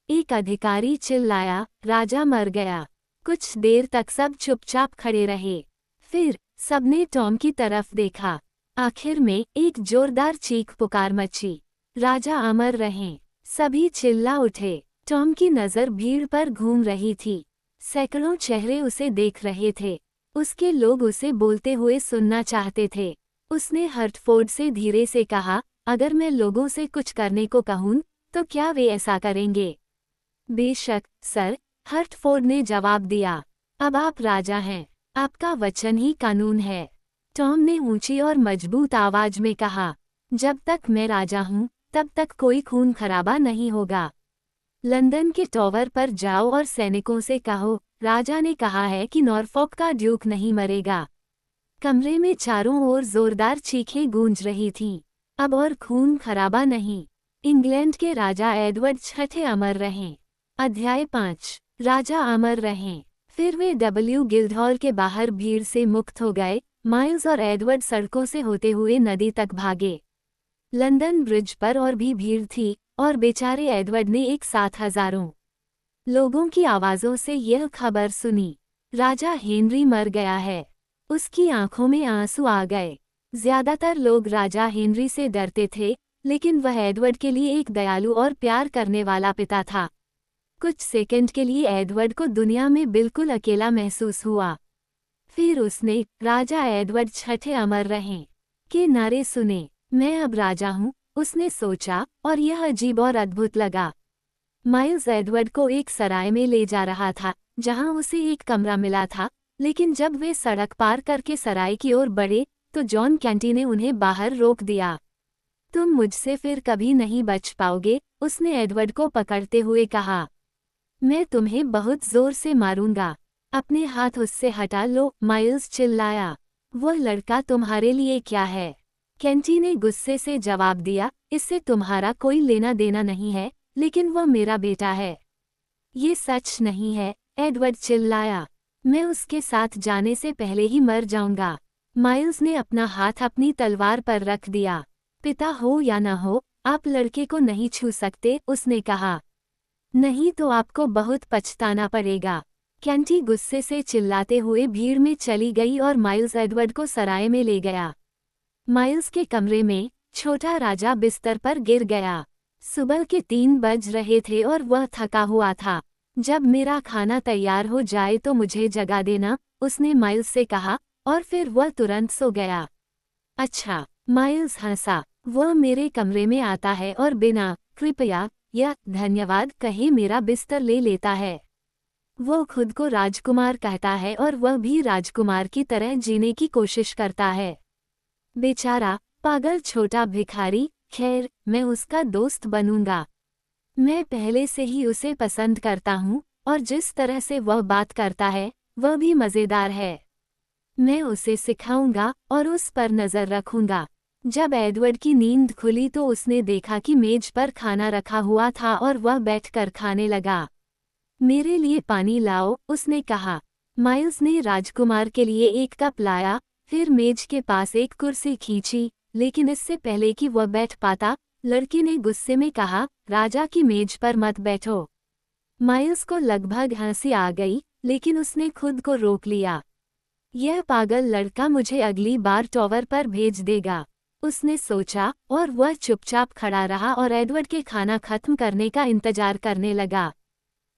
A: एक अधिकारी चिल्लाया, राजा मर गया। कुछ देर तक सब चुपचाप खड़े रहे। फिर सबने टॉम की तरफ देखा। आखिर में एक जोरदार चीख पुकार मची, राजा अमर रहें। सभी चिल्ला उठे। टॉम की नज़र भीड़ पर घूम रही थी। सैकड़ों चेहरे उसे देख रहे थे। उसके लोग उसे बोलते हुए सुनना चाहते थे। उसने हर्टफोर्ड से धीरे से कहा, अगर मैं लोगों से कुछ करने को कहूँ, तो क्या वे ऐसा करेंगे? बेशक, सर, हर्टफोर्ड ने जवाब दिया। अब आप राजा हैं। आपका वचन ही कानून है। टॉम ने ऊंची और मजबूत आवाज में कहा। जब तक मैं राजा हूँ तब तक कोई खून खराबा नहीं होगा। लंदन के टॉवर पर जाओ और सैनिकों से कहो, राजा ने कहा है कि नॉरफॉक का ड्यूक नहीं मरेगा। कमरे में चारों ओर जोरदार चीखें गूंज रही थीं। अब और खून खराबा नहीं। इंग्लैंड के राजा एडवर्ड छठे अमर रहें। अध्याय 5। राजा अमर रहें। फिर वे गिल्डहॉल के बाहर भीड़ से मुक्त हो गए। माइल्स और एडवर्ड सड़कों से होते हुए नदी तक भागे। लंदन ब्रिज पर और भी भीड़ थी और बेचारे एडवर्ड ने एक साथ हजारों लोगों की आवाज़ों से यह खबर सुनी, राजा हेनरी मर गया है। उसकी आंखों में आंसू आ गए। ज्यादातर लोग राजा हेनरी से डरते थे, लेकिन वह एडवर्ड के लिए एक दयालु और प्यार करने वाला पिता था। कुछ सेकंड के लिए एडवर्ड को दुनिया में बिल्कुल अकेला महसूस हुआ। फिर उसने राजा एडवर्ड छठे अमर रहें के नारे सुने। मैं अब राजा हूँ, उसने सोचा, और यह अजीब और अद्भुत लगा। माइल्स एडवर्ड को एक सराय में ले जा रहा था, जहां उसे एक कमरा मिला था, लेकिन जब वे सड़क पार करके सराय की ओर बढ़े तो जॉन कैंटी ने उन्हें बाहर रोक दिया। तुम मुझसे फिर कभी नहीं बच पाओगे, उसने एडवर्ड को पकड़ते हुए कहा। मैं तुम्हें बहुत जोर से मारूंगा। अपने हाथ उससे हटा लो, माइल्स चिल्लाया। वह लड़का तुम्हारे लिए क्या है? कैंटी ने गुस्से से जवाब दिया, इससे तुम्हारा कोई लेना देना नहीं है, लेकिन वह मेरा बेटा है। ये सच नहीं है, एडवर्ड चिल्लाया। मैं उसके साथ जाने से पहले ही मर जाऊंगा। माइल्स ने अपना हाथ अपनी तलवार पर रख दिया। पिता हो या न हो, आप लड़के को नहीं छू सकते, उसने कहा। नहीं तो आपको बहुत पछताना पड़ेगा। कैंटी गुस्से से चिल्लाते हुए भीड़ में चली गई और माइल्स एडवर्ड को सराय में ले गया। माइल्स के कमरे में छोटा राजा बिस्तर पर गिर गया। सुबह के 3 बज रहे थे और वह थका हुआ था। जब मेरा खाना तैयार हो जाए तो मुझे जगा देना, उसने माइल्स से कहा, और फिर वह तुरंत सो गया। अच्छा, माइल्स हंसा। वह मेरे कमरे में आता है और बिना कृपया या धन्यवाद कहे मेरा बिस्तर ले लेता है। वो खुद को राजकुमार कहता है और वह भी राजकुमार की तरह जीने की कोशिश करता है। बेचारा पागल छोटा भिखारी। खैर, मैं उसका दोस्त बनूंगा। मैं पहले से ही उसे पसंद करता हूँ, और जिस तरह से वह बात करता है वह भी मज़ेदार है। मैं उसे सिखाऊंगा और उस पर नज़र रखूंगा। जब एडवर्ड की नींद खुली तो उसने देखा कि मेज पर खाना रखा हुआ था और वह बैठकर खाने लगा। मेरे लिए पानी लाओ, उसने कहा। माइल्स ने राजकुमार के लिए एक कप लाया, फिर मेज के पास एक कुर्सी खींची, लेकिन इससे पहले कि वह बैठ पाता, लड़की ने गुस्से में कहा, राजा की मेज पर मत बैठो। माइल्स को लगभग हंसी आ गई, लेकिन उसने खुद को रोक लिया। यह पागल लड़का मुझे अगली बार टॉवर पर भेज देगा, उसने सोचा, और वह चुपचाप खड़ा रहा और एडवर्ड के खाना खत्म करने का इंतजार करने लगा।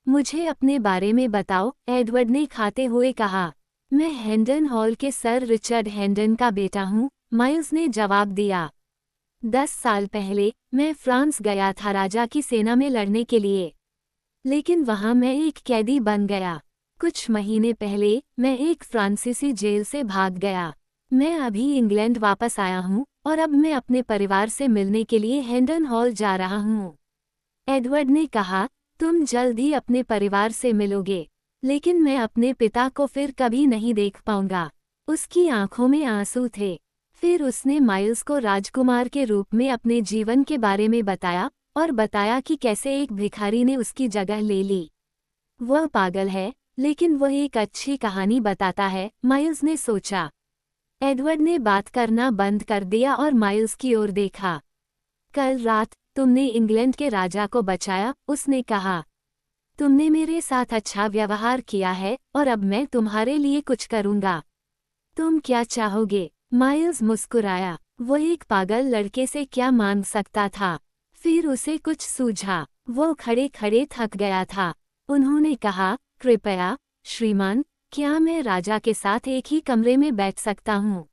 A: मुझे अपने बारे में बताओ, एडवर्ड ने खाते हुए कहा। मैं हैंडन हॉल के सर रिचर्ड हैंडन का बेटा हूँ, माइल्स ने जवाब दिया। 10 साल पहले मैं फ्रांस गया था राजा की सेना में लड़ने के लिए, लेकिन वहाँ मैं एक कैदी बन गया। कुछ महीने पहले मैं एक फ्रांसीसी जेल से भाग गया। मैं अभी इंग्लैंड वापस आया हूँ और अब मैं अपने परिवार से मिलने के लिए हैंडन हॉल जा रहा हूँ। एडवर्ड ने कहा, तुम जल्द ही अपने परिवार से मिलोगे, लेकिन मैं अपने पिता को फिर कभी नहीं देख पाऊंगा। उसकी आंखों में आंसू थे। फिर उसने माइल्स को राजकुमार के रूप में अपने जीवन के बारे में बताया और बताया कि कैसे एक भिखारी ने उसकी जगह ले ली। वह पागल है, लेकिन वह एक अच्छी कहानी बताता है, माइल्स ने सोचा। एडवर्ड ने बात करना बंद कर दिया और माइल्स की ओर देखा। कल रात तुमने इंग्लैंड के राजा को बचाया, उसने कहा। तुमने मेरे साथ अच्छा व्यवहार किया है और अब मैं तुम्हारे लिए कुछ करूंगा। तुम क्या चाहोगे? माइल्स मुस्कुराया। वो एक पागल लड़के से क्या मांग सकता था? फिर उसे कुछ सूझा। वो खड़े खड़े थक गया था। उन्होंने कहा, कृपया श्रीमान, क्या मैं राजा के साथ एक ही कमरे में बैठ सकता हूँ?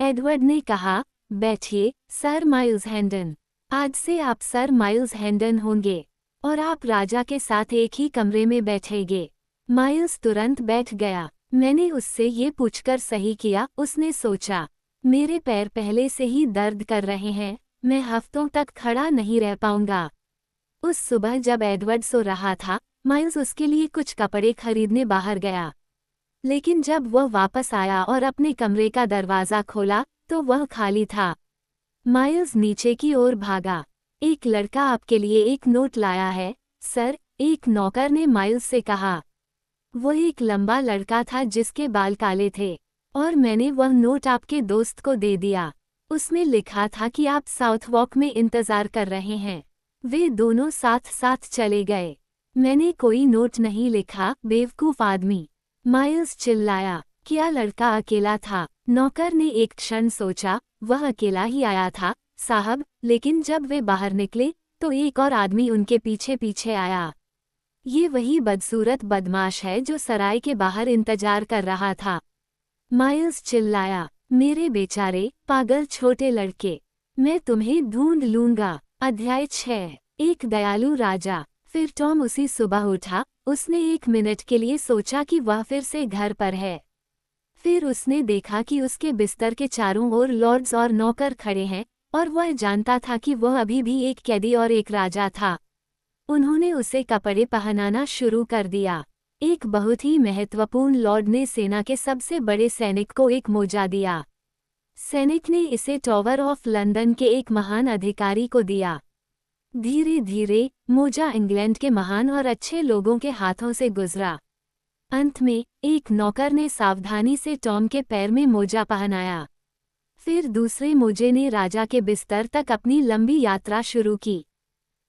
A: एडवर्ड ने कहा, बैठिए सर माइल्स हैंडन। आज से आप सर माइल्स हैंडन होंगे और आप राजा के साथ एक ही कमरे में बैठेंगे। माइल्स तुरंत बैठ गया। मैंने उससे ये पूछकर सही किया, उसने सोचा। मेरे पैर पहले से ही दर्द कर रहे हैं, मैं हफ्तों तक खड़ा नहीं रह पाऊंगा। उस सुबह जब एडवर्ड सो रहा था, माइल्स उसके लिए कुछ कपड़े खरीदने बाहर गया। लेकिन जब वह वापस आया और अपने कमरे का दरवाज़ा खोला, तो वह खाली था। माइल्स नीचे की ओर भागा। एक लड़का आपके लिए एक नोट लाया है, सर, एक नौकर ने माइल्स से कहा। वो एक लंबा लड़का था जिसके बाल काले थे, और मैंने वह नोट आपके दोस्त को दे दिया। उसमें लिखा था कि आप साउथवॉक में इंतजार कर रहे हैं। वे दोनों साथ साथ चले गए। मैंने कोई नोट नहीं लिखा, बेवकूफ आदमी, माइल्स चिल्लाया। क्या लड़का अकेला था? नौकर ने एक क्षण सोचा। वह अकेला ही आया था, साहब, लेकिन जब वे बाहर निकले तो एक और आदमी उनके पीछे पीछे आया। ये वही बदसूरत बदमाश है जो सराय के बाहर इंतजार कर रहा था, माइल्स चिल्लाया। मेरे बेचारे पागल छोटे लड़के, मैं तुम्हें ढूंढ लूंगा। अध्याय 6। एक दयालु राजा। फिर टॉम उसी सुबह उठा। उसने 1 मिनट के लिए सोचा कि वह फिर से घर पर है। फिर उसने देखा कि उसके बिस्तर के चारों ओर लॉर्ड्स और नौकर खड़े हैं, और वह जानता था कि वह अभी भी एक कैदी और एक राजा था। उन्होंने उसे कपड़े पहनाना शुरू कर दिया। एक बहुत ही महत्वपूर्ण लॉर्ड ने सेना के सबसे बड़े सैनिक को एक मोजा दिया। सैनिक ने इसे टावर ऑफ लंदन के एक महान अधिकारी को दिया। धीरे धीरे मोजा इंग्लैंड के महान और अच्छे लोगों के हाथों से गुजरा। अंत में एक नौकर ने सावधानी से टॉम के पैर में मोजा पहनाया। फिर दूसरे मोजे ने राजा के बिस्तर तक अपनी लंबी यात्रा शुरू की।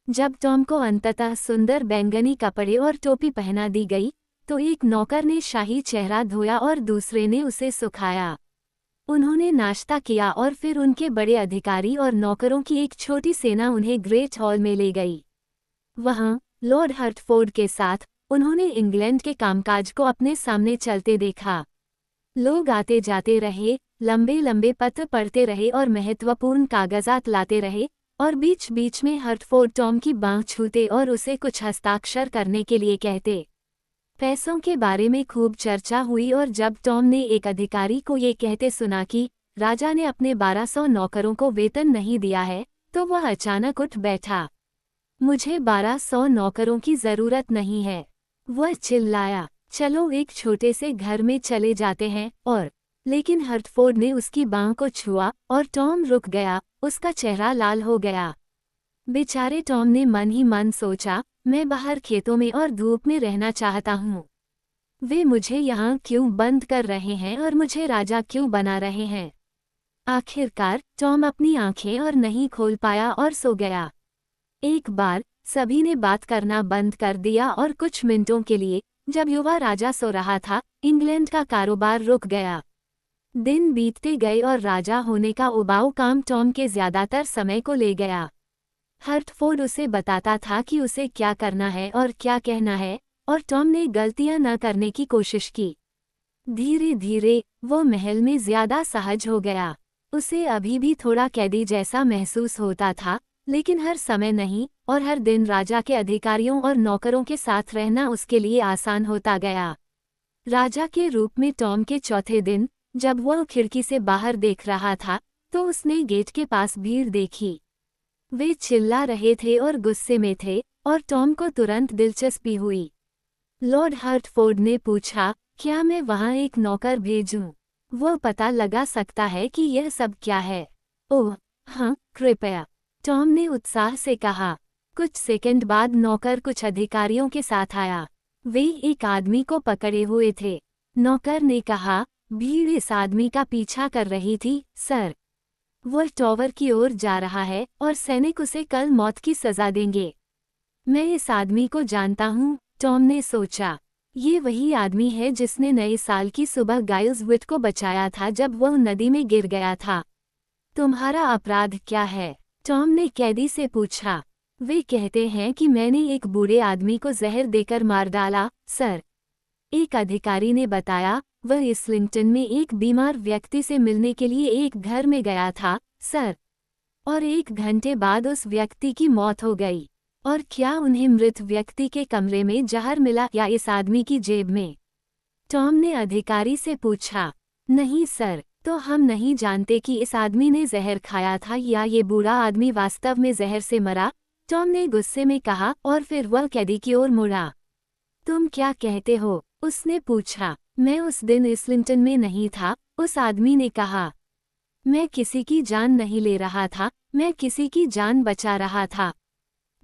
A: जब टॉम को अंततः सुंदर बैंगनी कपड़े और टोपी पहना दी गई, तो एक नौकर ने शाही चेहरा धोया और दूसरे ने उसे सुखाया। उन्होंने नाश्ता किया और फिर उनके बड़े अधिकारी और नौकरों की एक छोटी सेना उन्हें ग्रेट हॉल में ले गई। वहां लॉर्ड हर्टफोर्ड के साथ उन्होंने इंग्लैंड के कामकाज को अपने सामने चलते देखा। लोग आते जाते रहे, लंबे लंबे पत्र पढ़ते रहे और महत्वपूर्ण कागजात लाते रहे, और बीच बीच में हर्टफोर्ड टॉम की बांह छूते और उसे कुछ हस्ताक्षर करने के लिए कहते। पैसों के बारे में खूब चर्चा हुई, और जब टॉम ने एक अधिकारी को ये कहते सुना कि राजा ने अपने 1200 नौकरों को वेतन नहीं दिया है, तो वह अचानक उठ बैठा। मुझे 1200 नौकरों की जरूरत नहीं है, वह चिल्लाया। चलो एक छोटे से घर में चले जाते हैं। और लेकिन हर्टफोर्ड ने उसकी बांह को छुआ और टॉम रुक गया, उसका चेहरा लाल हो गया। बेचारे टॉम ने मन ही मन सोचा, मैं बाहर खेतों में और धूप में रहना चाहता हूँ। वे मुझे यहाँ क्यों बंद कर रहे हैं और मुझे राजा क्यों बना रहे हैं? आखिरकार टॉम अपनी आंखें और नहीं खोल पाया और सो गया। एक बार सभी ने बात करना बंद कर दिया और कुछ मिनटों के लिए, जब युवा राजा सो रहा था, इंग्लैंड का कारोबार रुक गया। दिन बीतते गए और राजा होने का उबाऊ काम टॉम के ज्यादातर समय को ले गया। हर्टफोर्ड उसे बताता था कि उसे क्या करना है और क्या कहना है, और टॉम ने गलतियां न करने की कोशिश की। धीरे धीरे वो महल में ज्यादा सहज हो गया। उसे अभी भी थोड़ा कैदी जैसा महसूस होता था, लेकिन हर समय नहीं, और हर दिन राजा के अधिकारियों और नौकरों के साथ रहना उसके लिए आसान होता गया। राजा के रूप में टॉम के चौथे दिन, जब वह खिड़की से बाहर देख रहा था, तो उसने गेट के पास भीड़ देखी। वे चिल्ला रहे थे और गुस्से में थे, और टॉम को तुरंत दिलचस्पी हुई। लॉर्ड हर्टफोर्ड ने पूछा, क्या मैं वहां एक नौकर भेजूं? वह पता लगा सकता है कि यह सब क्या है। ओह हाँ, कृपया, टॉम ने उत्साह से कहा। कुछ सेकंड बाद नौकर कुछ अधिकारियों के साथ आया। वे एक आदमी को पकड़े हुए थे। नौकर ने कहा, भीड़ इस आदमी का पीछा कर रही थी, सर। वह टावर की ओर जा रहा है और सैनिक उसे कल मौत की सजा देंगे। मैं इस आदमी को जानता हूँ, टॉम ने सोचा। ये वही आदमी है जिसने नए साल की सुबह गाइल्सविट को बचाया था जब वह नदी में गिर गया था। तुम्हारा अपराध क्या है? टॉम ने कैदी से पूछा। वे कहते हैं कि मैंने एक बूढ़े आदमी को जहर देकर मार डाला, सर। एक अधिकारी ने बताया। वह इस्लिंगटन में एक बीमार व्यक्ति से मिलने के लिए एक घर में गया था, सर। और 1 घंटे बाद उस व्यक्ति की मौत हो गई। और क्या उन्हें मृत व्यक्ति के कमरे में जहर मिला या इस आदमी की जेब में? टॉम ने अधिकारी से पूछा। नहीं सर, तो हम नहीं जानते कि इस आदमी ने जहर खाया था या ये बूढ़ा आदमी वास्तव में जहर से मरा, टॉम ने गुस्से में कहा और फिर वह कैदी की ओर मुड़ा। तुम क्या कहते हो? उसने पूछा। मैं उस दिन इस्लिंगटन में नहीं था, उस आदमी ने कहा। मैं किसी की जान नहीं ले रहा था, मैं किसी की जान बचा रहा था।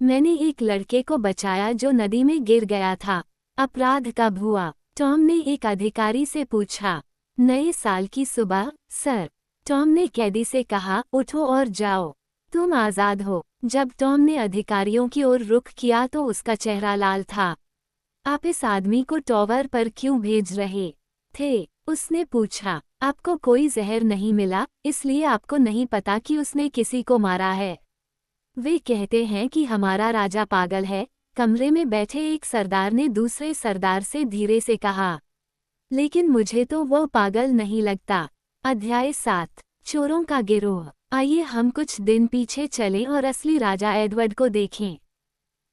A: मैंने एक लड़के को बचाया जो नदी में गिर गया था। अपराध कब हुआ? टॉम ने एक अधिकारी से पूछा। नए साल की सुबह, सर। टॉम ने कैदी से कहा, उठो और जाओ। तुम आज़ाद हो। जब टॉम ने अधिकारियों की ओर रुख किया तो उसका चेहरा लाल था। आप इस आदमी को टॉवर पर क्यों भेज रहे थे? उसने पूछा। आपको कोई जहर नहीं मिला, इसलिए आपको नहीं पता कि उसने किसी को मारा है। वे कहते हैं कि हमारा राजा पागल है, कमरे में बैठे एक सरदार ने दूसरे सरदार से धीरे से कहा। लेकिन मुझे तो वो पागल नहीं लगता। अध्याय 7, चोरों का गिरोह। आइए हम कुछ दिन पीछे चलें और असली राजा एडवर्ड को देखें।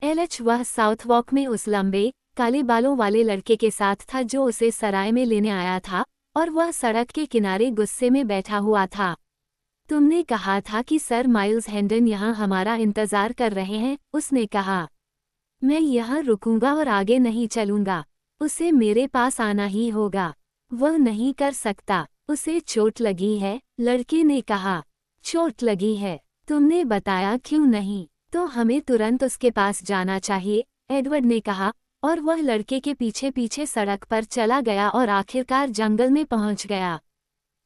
A: एलएच वह साउथ वॉक में उस लंबे, काले बालों वाले लड़के के साथ था जो उसे सराय में लेने आया था, और वह सड़क के किनारे गुस्से में बैठा हुआ था। तुमने कहा था कि सर माइल्स हेंडन यहाँ हमारा इंतजार कर रहे हैं, उसने कहा। मैं यहाँ रुकूंगा और आगे नहीं चलूंगा। उसे मेरे पास आना ही होगा। वह नहीं कर सकता। उसे चोट लगी है, लड़के ने कहा। चोट लगी है? तुमने बताया क्यों नहीं? तो हमें तुरंत उसके पास जाना चाहिए, एडवर्ड ने कहा, और वह लड़के के पीछे पीछे सड़क पर चला गया और आखिरकार जंगल में पहुंच गया।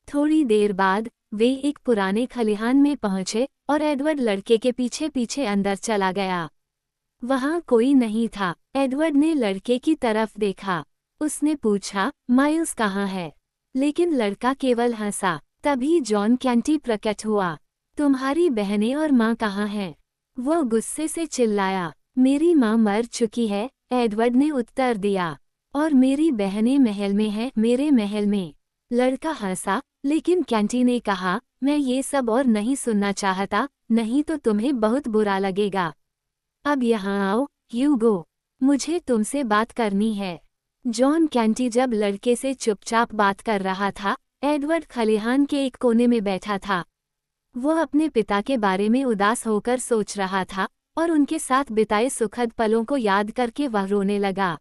A: थोड़ी देर बाद वे एक पुराने खलिहान में पहुंचे और एडवर्ड लड़के के पीछे पीछे अंदर चला गया। वहां कोई नहीं था। एडवर्ड ने लड़के की तरफ देखा। उसने पूछा, माइल्स कहाँ है? लेकिन लड़का केवल हंसा। तभी जॉन कैंटी प्रकट हुआ। तुम्हारी बहनें और माँ कहाँ हैं? वो गुस्से से चिल्लाया। मेरी माँ मर चुकी है, एडवर्ड ने उत्तर दिया। और मेरी बहनें महल में हैं, मेरे महल में। लड़का हंसा, लेकिन कैंटी ने कहा, मैं ये सब और नहीं सुनना चाहता, नहीं तो तुम्हें बहुत बुरा लगेगा। अब यहाँ आओ, ह्यूगो। मुझे तुमसे बात करनी है। जॉन कैंटी जब लड़के से चुपचाप बात कर रहा था, एडवर्ड खलिहान के एक कोने में बैठा था। वह अपने पिता के बारे में उदास होकर सोच रहा था, और उनके साथ बिताए सुखद पलों को याद करके वह रोने लगा।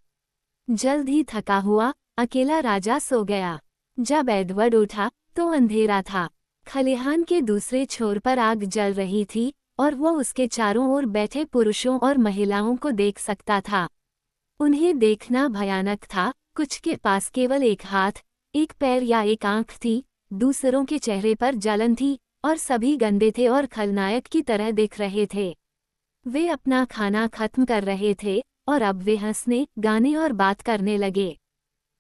A: जल्द ही थका हुआ, अकेला राजा सो गया। जब एडवर्ड उठा, तो अंधेरा था। खलिहान के दूसरे छोर पर आग जल रही थी, और वो उसके चारों ओर बैठे पुरुषों और महिलाओं को देख सकता था। उन्हें देखना भयानक था। कुछ के पास केवल एक हाथ, एक पैर या एक आंख थी, दूसरों के चेहरे पर जलन थी, और सभी गंदे थे और खलनायक की तरह दिख रहे थे। वे अपना खाना खत्म कर रहे थे, और अब वे हंसने, गाने और बात करने लगे।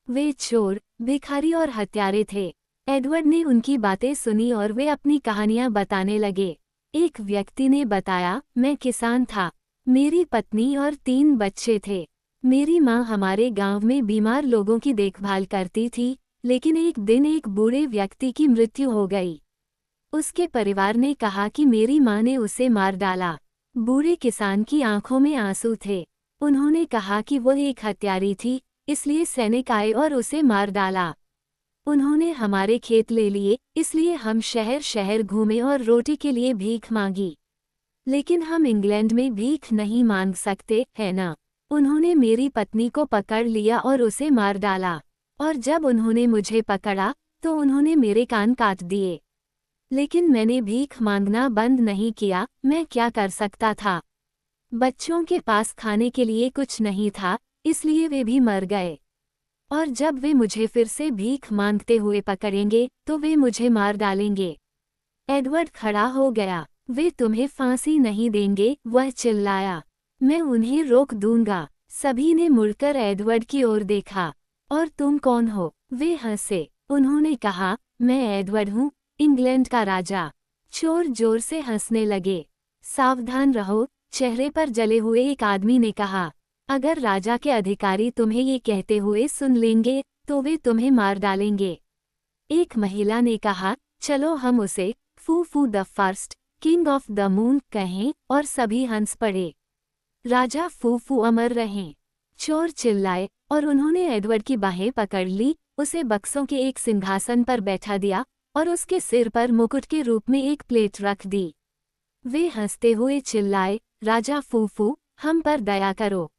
A: वे चोर, भिखारी और हत्यारे थे। एडवर्ड ने उनकी बातें सुनी और वे अपनी कहानियां बताने लगे। एक व्यक्ति ने बताया, मैं किसान था। मेरी पत्नी और 3 बच्चे थे। मेरी माँ हमारे गांव में बीमार लोगों की देखभाल करती थी, लेकिन एक दिन एक बूढ़े व्यक्ति की मृत्यु हो गई। उसके परिवार ने कहा कि मेरी माँ ने उसे मार डाला। बूढ़े किसान की आंखों में आंसू थे। उन्होंने कहा कि वह एक हत्यारी थी, इसलिए सैनिक आए और उसे मार डाला। उन्होंने हमारे खेत ले लिए, इसलिए हम शहर शहर घूमे और रोटी के लिए भीख मांगी। लेकिन हम इंग्लैंड में भीख नहीं मांग सकते, है ना? उन्होंने मेरी पत्नी को पकड़ लिया और उसे मार डाला। और जब उन्होंने मुझे पकड़ा, तो उन्होंने मेरे कान काट दिए। लेकिन मैंने भीख मांगना बंद नहीं किया। मैं क्या कर सकता था? बच्चों के पास खाने के लिए कुछ नहीं था, इसलिए वे भी मर गए। और जब वे मुझे फिर से भीख मांगते हुए पकड़ेंगे, तो वे मुझे मार डालेंगे। एडवर्ड खड़ा हो गया। वे तुम्हें फांसी नहीं देंगे, वह चिल्लाया। मैं उन्हें रोक दूंगा। सभी ने मुड़कर एडवर्ड की ओर देखा। और तुम कौन हो? वे हंसे। उन्होंने कहा, मैं एडवर्ड हूँ, इंग्लैंड का राजा। चोर जोर से हंसने लगे। सावधान रहो, चेहरे पर जले हुए एक आदमी ने कहा। अगर राजा के अधिकारी तुम्हें ये कहते हुए सुन लेंगे, तो वे तुम्हें मार डालेंगे। एक महिला ने कहा, चलो हम उसे फू the first king of the moon कहें, और सभी हंस पड़े। राजा फू अमर रहें। चोर चिल्लाए, और उन्होंने एडवर्ड की बाहें पकड़ ली, उसे बक्सों के एक सिंहासन पर बैठा दिया, और उसके सिर पर मुकुट के रूप में एक प्लेट रख दी। वे हंसते हुए चिल्लाए, राजा फूफू, हम पर दया करो,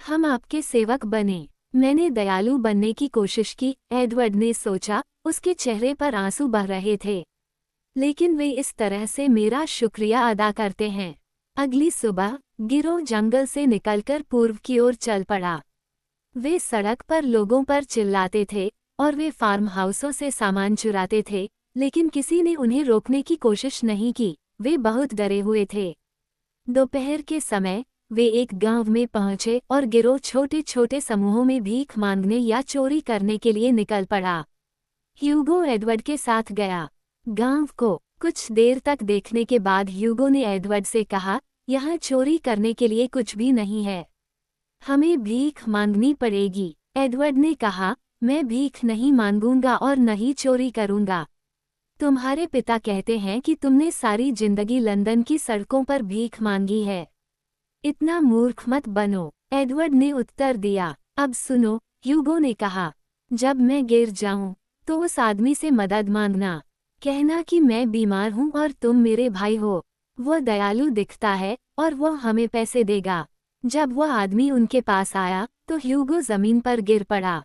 A: हम आपके सेवक बने। मैंने दयालु बनने की कोशिश की, एडवर्ड ने सोचा, उसके चेहरे पर आंसू बह रहे थे। लेकिन वे इस तरह से मेरा शुक्रिया अदा करते हैं। अगली सुबह गिरोह जंगल से निकलकर पूर्व की ओर चल पड़ा। वे सड़क पर लोगों पर चिल्लाते थे और वे फार्म हाउसों से सामान चुराते थे, लेकिन किसी ने उन्हें रोकने की कोशिश नहीं की। वे बहुत डरे हुए थे। दोपहर के समय वे एक गांव में पहुंचे और गिरोह छोटे छोटे समूहों में भीख मांगने या चोरी करने के लिए निकल पड़ा। ह्यूगो एडवर्ड के साथ गया। गांव को कुछ देर तक देखने के बाद ह्यूगो ने एडवर्ड से कहा, यहाँ चोरी करने के लिए कुछ भी नहीं है, हमें भीख मांगनी पड़ेगी। एडवर्ड ने कहा, मैं भीख नहीं मांगूंगा और न ही चोरी करूंगा। तुम्हारे पिता कहते हैं कि तुमने सारी जिंदगी लंदन की सड़कों पर भीख मांगी है। इतना मूर्ख मत बनो, एडवर्ड ने उत्तर दिया। अब सुनो, ह्यूगो ने कहा, जब मैं गिर जाऊं तो उस आदमी से मदद मांगना, कहना कि मैं बीमार हूं और तुम मेरे भाई हो। वह दयालु दिखता है और वह हमें पैसे देगा। जब वह आदमी उनके पास आया तो ह्यूगो जमीन पर गिर पड़ा।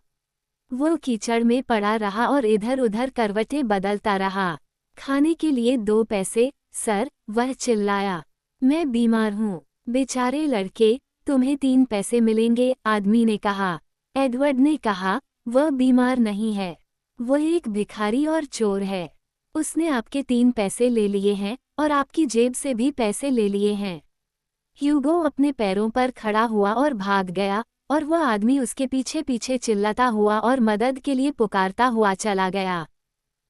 A: वो कीचड़ में पड़ा रहा और इधर उधर करवटें बदलता रहा। खाने के लिए 2 पैसे, सर, वह चिल्लाया। मैं बीमार हूँ। बेचारे लड़के, तुम्हें 3 पैसे मिलेंगे, आदमी ने कहा। एडवर्ड ने कहा, वह बीमार नहीं है, वह एक भिखारी और चोर है। उसने आपके 3 पैसे ले लिए हैं और आपकी जेब से भी पैसे ले लिए हैं। ह्यूगो अपने पैरों पर खड़ा हुआ और भाग गया और वह आदमी उसके पीछे पीछे चिल्लाता हुआ और मदद के लिए पुकारता हुआ चला गया।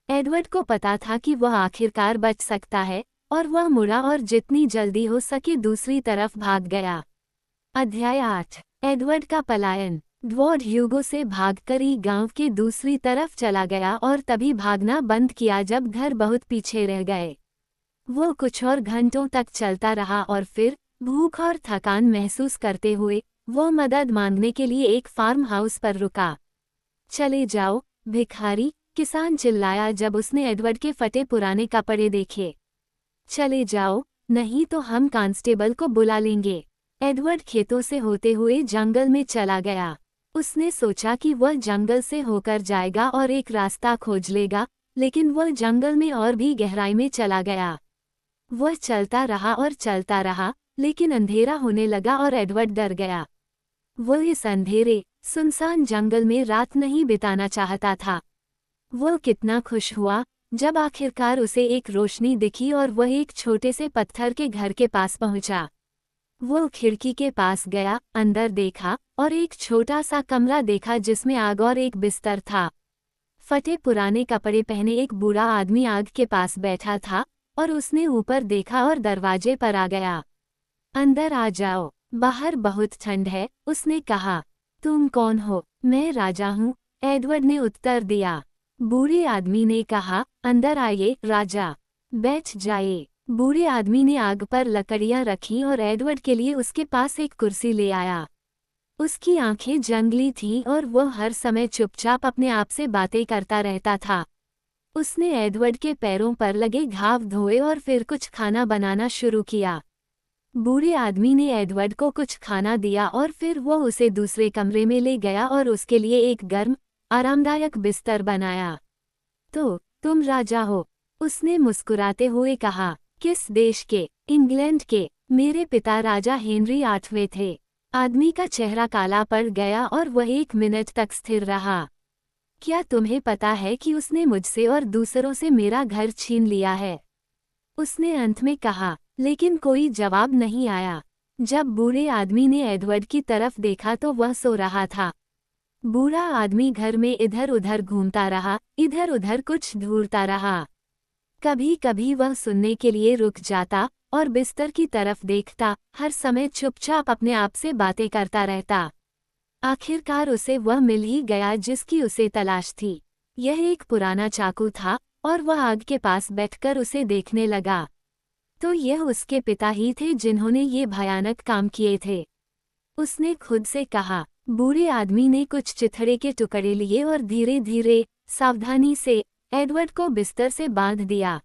A: एडवर्ड को पता था कि वह आखिरकार बच सकता है और वह मुड़ा और जितनी जल्दी हो सके दूसरी तरफ भाग गया। अध्याय 8। एडवर्ड का पलायन। ड्वार्ड ह्यूगो से भागकर ही गांव के दूसरी तरफ चला गया और तभी भागना बंद किया जब घर बहुत पीछे रह गए। वो कुछ और घंटों तक चलता रहा और फिर भूख और थकान महसूस करते हुए वो मदद मांगने के लिए एक फार्म हाउस पर रुका। चले जाओ, भिखारी, किसान चिल्लाया जब उसने एडवर्ड के फटे पुराने कपड़े देखे। चले जाओ, नहीं तो हम कांस्टेबल को बुला लेंगे। एडवर्ड खेतों से होते हुए जंगल में चला गया। उसने सोचा कि वह जंगल से होकर जाएगा और एक रास्ता खोज लेगा, लेकिन वह जंगल में और भी गहराई में चला गया। वह चलता रहा और चलता रहा, लेकिन अंधेरा होने लगा और एडवर्ड डर गया। वह इस अंधेरे, सुनसान जंगल में रात नहीं बिताना चाहता था। वह कितना खुश हुआ जब आखिरकार उसे एक रोशनी दिखी और वह एक छोटे से पत्थर के घर के पास पहुंचा। वो खिड़की के पास गया, अंदर देखा और एक छोटा सा कमरा देखा जिसमें आग और एक बिस्तर था। फटे पुराने कपड़े पहने एक बूढ़ा आदमी आग के पास बैठा था और उसने ऊपर देखा और दरवाजे पर आ गया। अंदर आ जाओ, बाहर बहुत ठंड है, उसने कहा। तुम कौन हो? मैं राजा हूँ, एडवर्ड ने उत्तर दिया। बूढ़े आदमी ने कहा, अंदर आइए राजा, बैठ जाइए। बूढ़े आदमी ने आग पर लकड़ियां रखीं और एडवर्ड के लिए उसके पास एक कुर्सी ले आया। उसकी आंखें जंगली थीं और वह हर समय चुपचाप अपने आप से बातें करता रहता था। उसने एडवर्ड के पैरों पर लगे घाव धोए और फिर कुछ खाना बनाना शुरू किया। बूढ़े आदमी ने एडवर्ड को कुछ खाना दिया और फिर वह उसे दूसरे कमरे में ले गया और उसके लिए एक गर्म, आरामदायक बिस्तर बनाया। तो तुम राजा हो? उसने मुस्कुराते हुए कहा। किस देश के? इंग्लैंड के। मेरे पिता राजा हेनरी 8वें थे। आदमी का चेहरा काला पड़ गया और वह 1 मिनट तक स्थिर रहा। क्या तुम्हें पता है कि उसने मुझसे और दूसरों से मेरा घर छीन लिया है? उसने अंत में कहा, लेकिन कोई जवाब नहीं आया। जब बूढ़े आदमी ने एडवर्ड की तरफ देखा तो वह सो रहा था। बूढ़ा आदमी घर में इधर उधर घूमता रहा, इधर उधर कुछ ढूंढता रहा। कभी कभी वह सुनने के लिए रुक जाता और बिस्तर की तरफ देखता, हर समय चुपचाप अपने आप से बातें करता रहता। आखिरकार उसे वह मिल ही गया जिसकी उसे तलाश थी। यह एक पुराना चाकू था और वह आग के पास बैठकर उसे देखने लगा। तो यह उसके पिता ही थे जिन्होंने ये भयानक काम किए थे, उसने खुद से कहा। बूढ़े आदमी ने कुछ चिथड़े के टुकड़े लिए और धीरे धीरे, सावधानी से एडवर्ड को बिस्तर से बांध दिया।